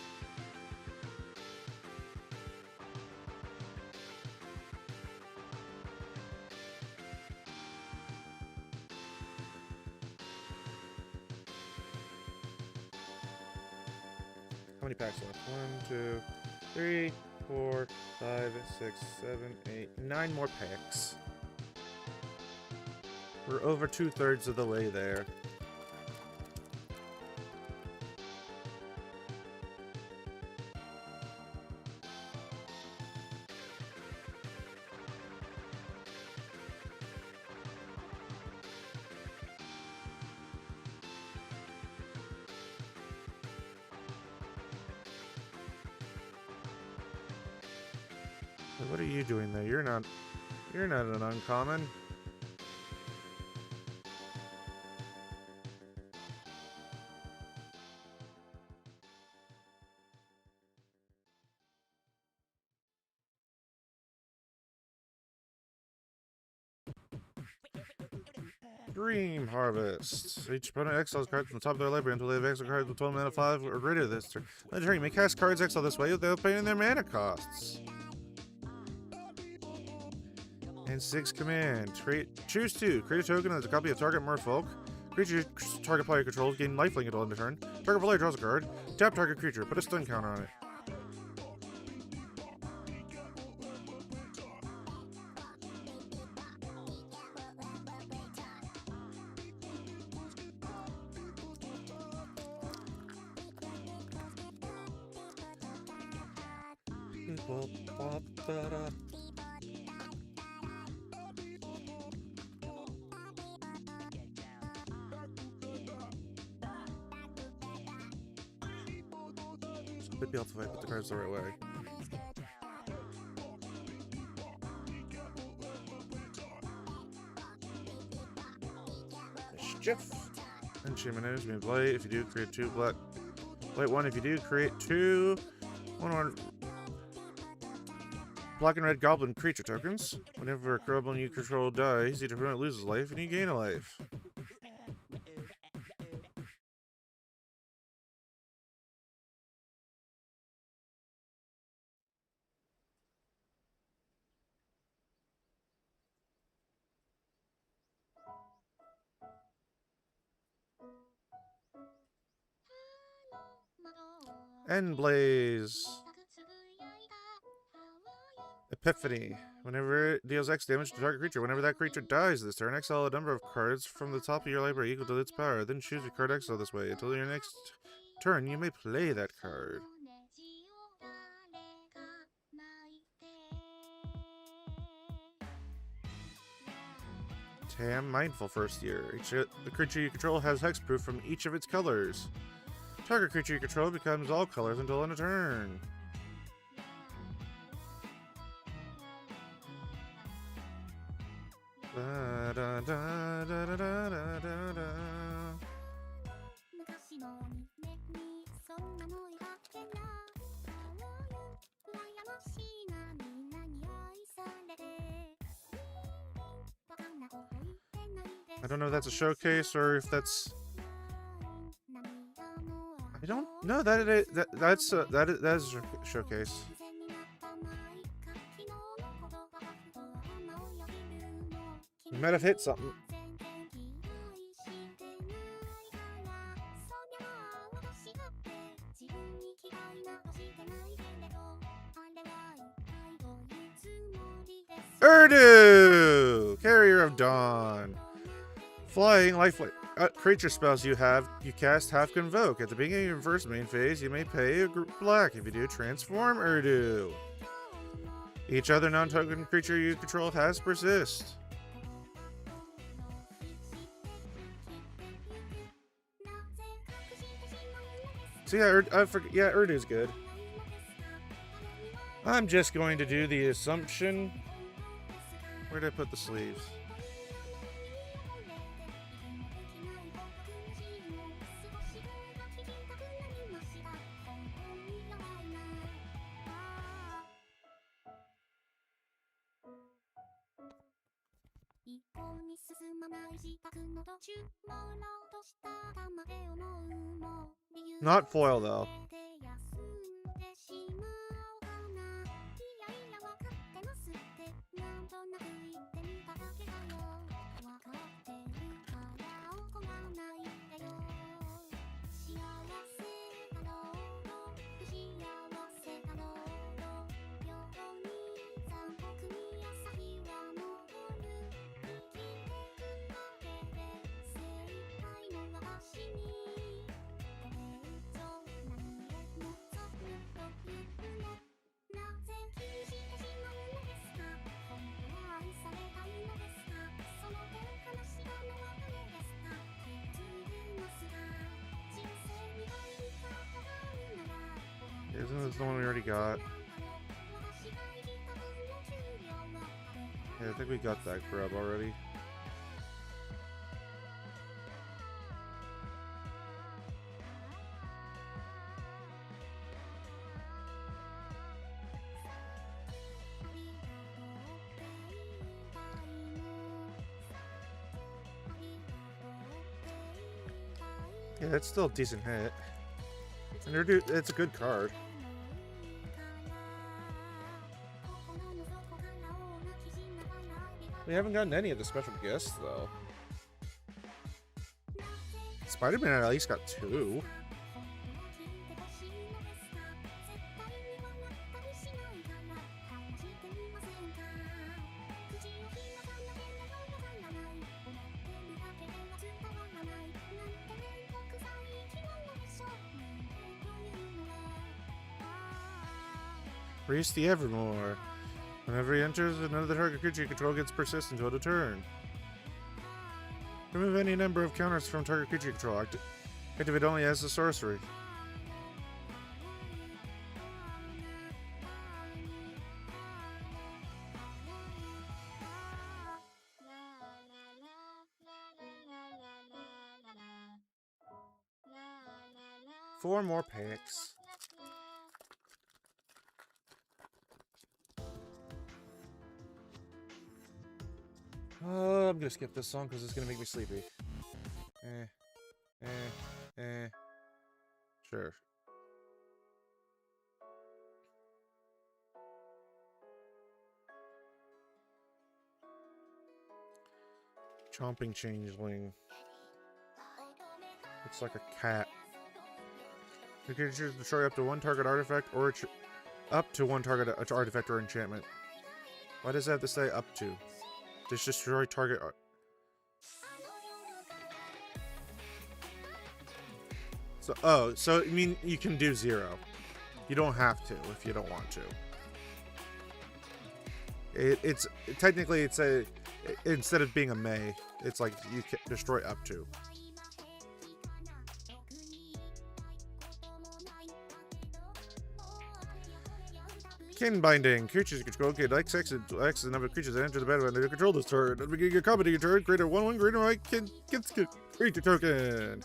How many packs left? 1, 2, 3, 4, 5, 6, 7, 8, 9 more packs. We're over 2/3 of the way there. What are you doing there? You're not an uncommon. Dream Harvest. Each opponent exiles cards from the top of their library until they have exiled cards with total mana 5 or greater this turn. On turn, you may cast cards exiled this way without paying their mana costs. And 6 command. Choose 2. Create a token as a copy of target merfolk. Creature target player controls gain lifelink until end of turn. Target player draws a card. Tap target creature. Put a stun counter on it. Maybe I'll put the cards the right way. Mischief. Enchantment enemies may play. If you do, create 2 black. White 1. If you do, create 2 1/1 black and red goblin creature tokens. Whenever a goblin you control dies, each opponent loses life and you gain a life. Endblaze. Epiphany. Whenever it deals X damage to target creature, whenever that creature dies this turn, exile a number of cards from the top of your library equal to its power. Then choose a card exile this way. Until your next turn, you may play that card. Tam Mindful First Year. The creature you control has hexproof from each of its colors. Target creature you control becomes all colors until end of turn. Da, da, da, da, da, da, da, da. I don't know if that's a showcase or if that's... I don't know that's that is a showcase. You might have hit something. Urdu! Carrier of Dawn. Flying lifelike creature spells you cast have convoke. At the beginning of your first main phase, you may pay a black. If you do, transform Urdu. Each other non-token creature you control has persist. So yeah, Urdu's good. I'm just going to do the assumption. Where did I put the sleeves? Not foil though. Isn't this the one we already got? Yeah, I think we got that grub already. Yeah, it's still a decent hit. And it's a good card. We haven't gotten any of the special guests, though. Spider-Man at least got 2. Reese the Evermore. Whenever he enters, another target creature you control gets persist until the turn. Remove any number of counters from target creature you control. Activate only as a sorcery. Four more packs. I'm gonna skip this song because it's gonna make me sleepy. Sure. Chomping changeling. Looks like a cat. The creature destroy up to one target artifact or up to one target artifact or enchantment. Why does that have to say up to? Just destroy target art. So I mean you can do 0. You don't have to if you don't want to. It's technically it's a instead of being a may, it's like you can destroy up to. Kin binding. Creatures you control get X is the number of creatures that enter the battlefield under control this turn. At the beginning of your combat, your turn, create a 1/1 greater right gets creature token.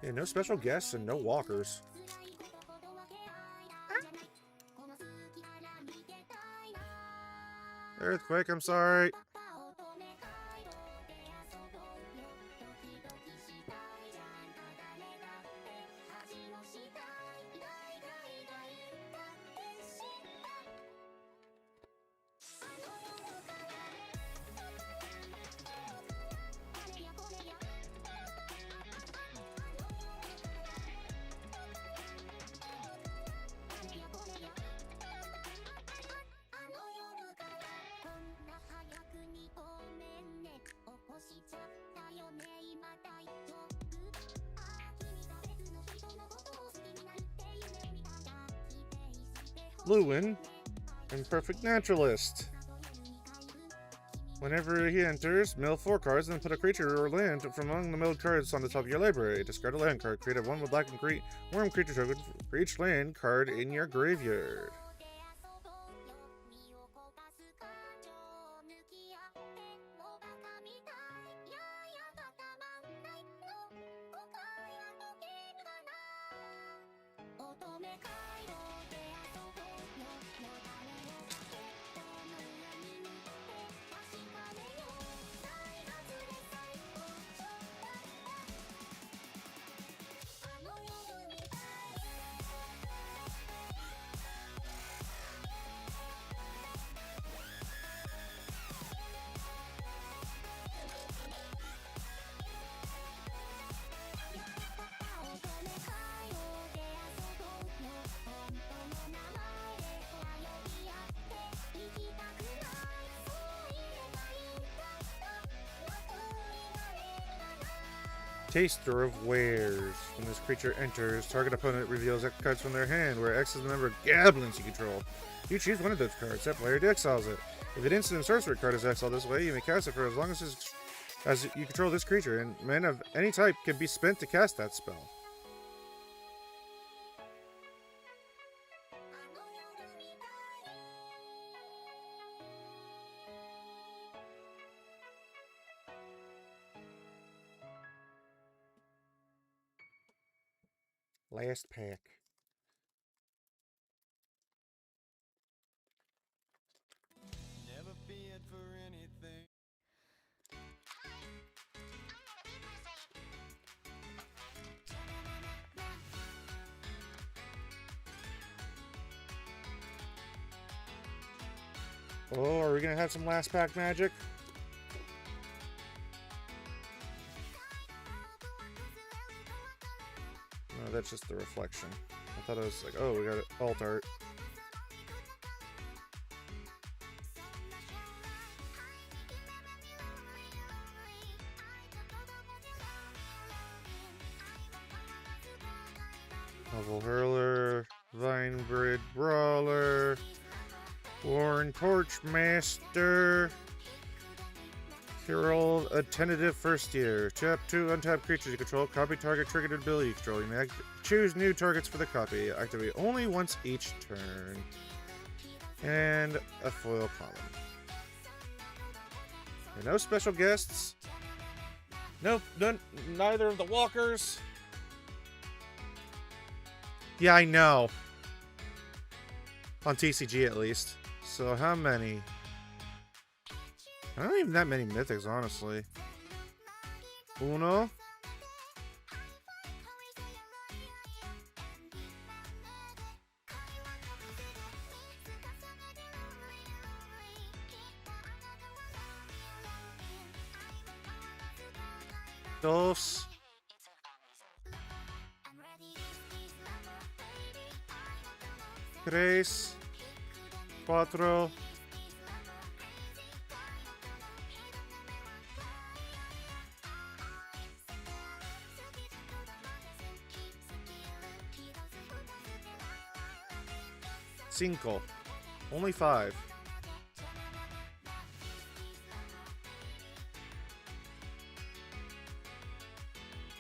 Yeah, no special guests and no walkers. Earthquake, I'm sorry. Lorwyn, imperfect naturalist. Whenever he enters, mill 4 cards, then put a creature or land from among the milled cards on the top of your library. Discard a land card. Create a 1 with black and worm creature token for each land card in your graveyard. Taster of Wares. When this creature enters, target opponent reveals X cards from their hand, where X is the number of goblins you control. You choose one of those cards. That player exiles it. If an instant sorcery card is exiled this way, you may cast it for as long as you control this creature, and mana of any type can be spent to cast that spell. Last pack. Never feared for anything. Oh, are we gonna have some last pack magic? No, that's just the reflection. I thought it was like, oh, we got alt art. Novel Hurler, Vinebred Brawler, Warren Torchmaster, Herald, a tentative first year. Tap 2 untapped creatures you control. Copy target triggered ability you control. You may choose new targets for the copy. Activate only once each turn. And a foil common. And no special guests. Nope, neither of the walkers. Yeah, I know. On TCG at least. So how many? Not even that many mythics, honestly. Uno. Dos. Tres. Cuatro. 5. Only 5.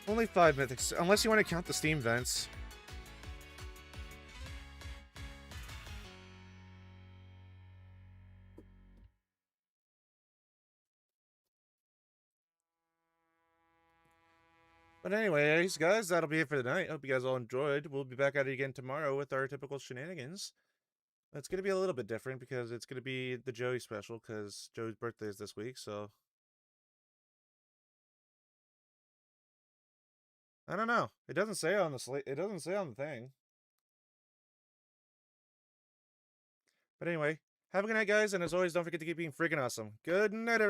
Only 5 mythics, unless you want to count the Steam vents. But anyways, guys, that'll be it for tonight. Hope you guys all enjoyed. We'll be back at it again tomorrow with our typical shenanigans. It's going to be a little bit different because it's going to be the Joey special because Joey's birthday is this week, so... I don't know. It doesn't say on the slate. It doesn't say on the thing. But anyway, have a good night, guys, and as always, don't forget to keep being freaking awesome. Good night, everybody.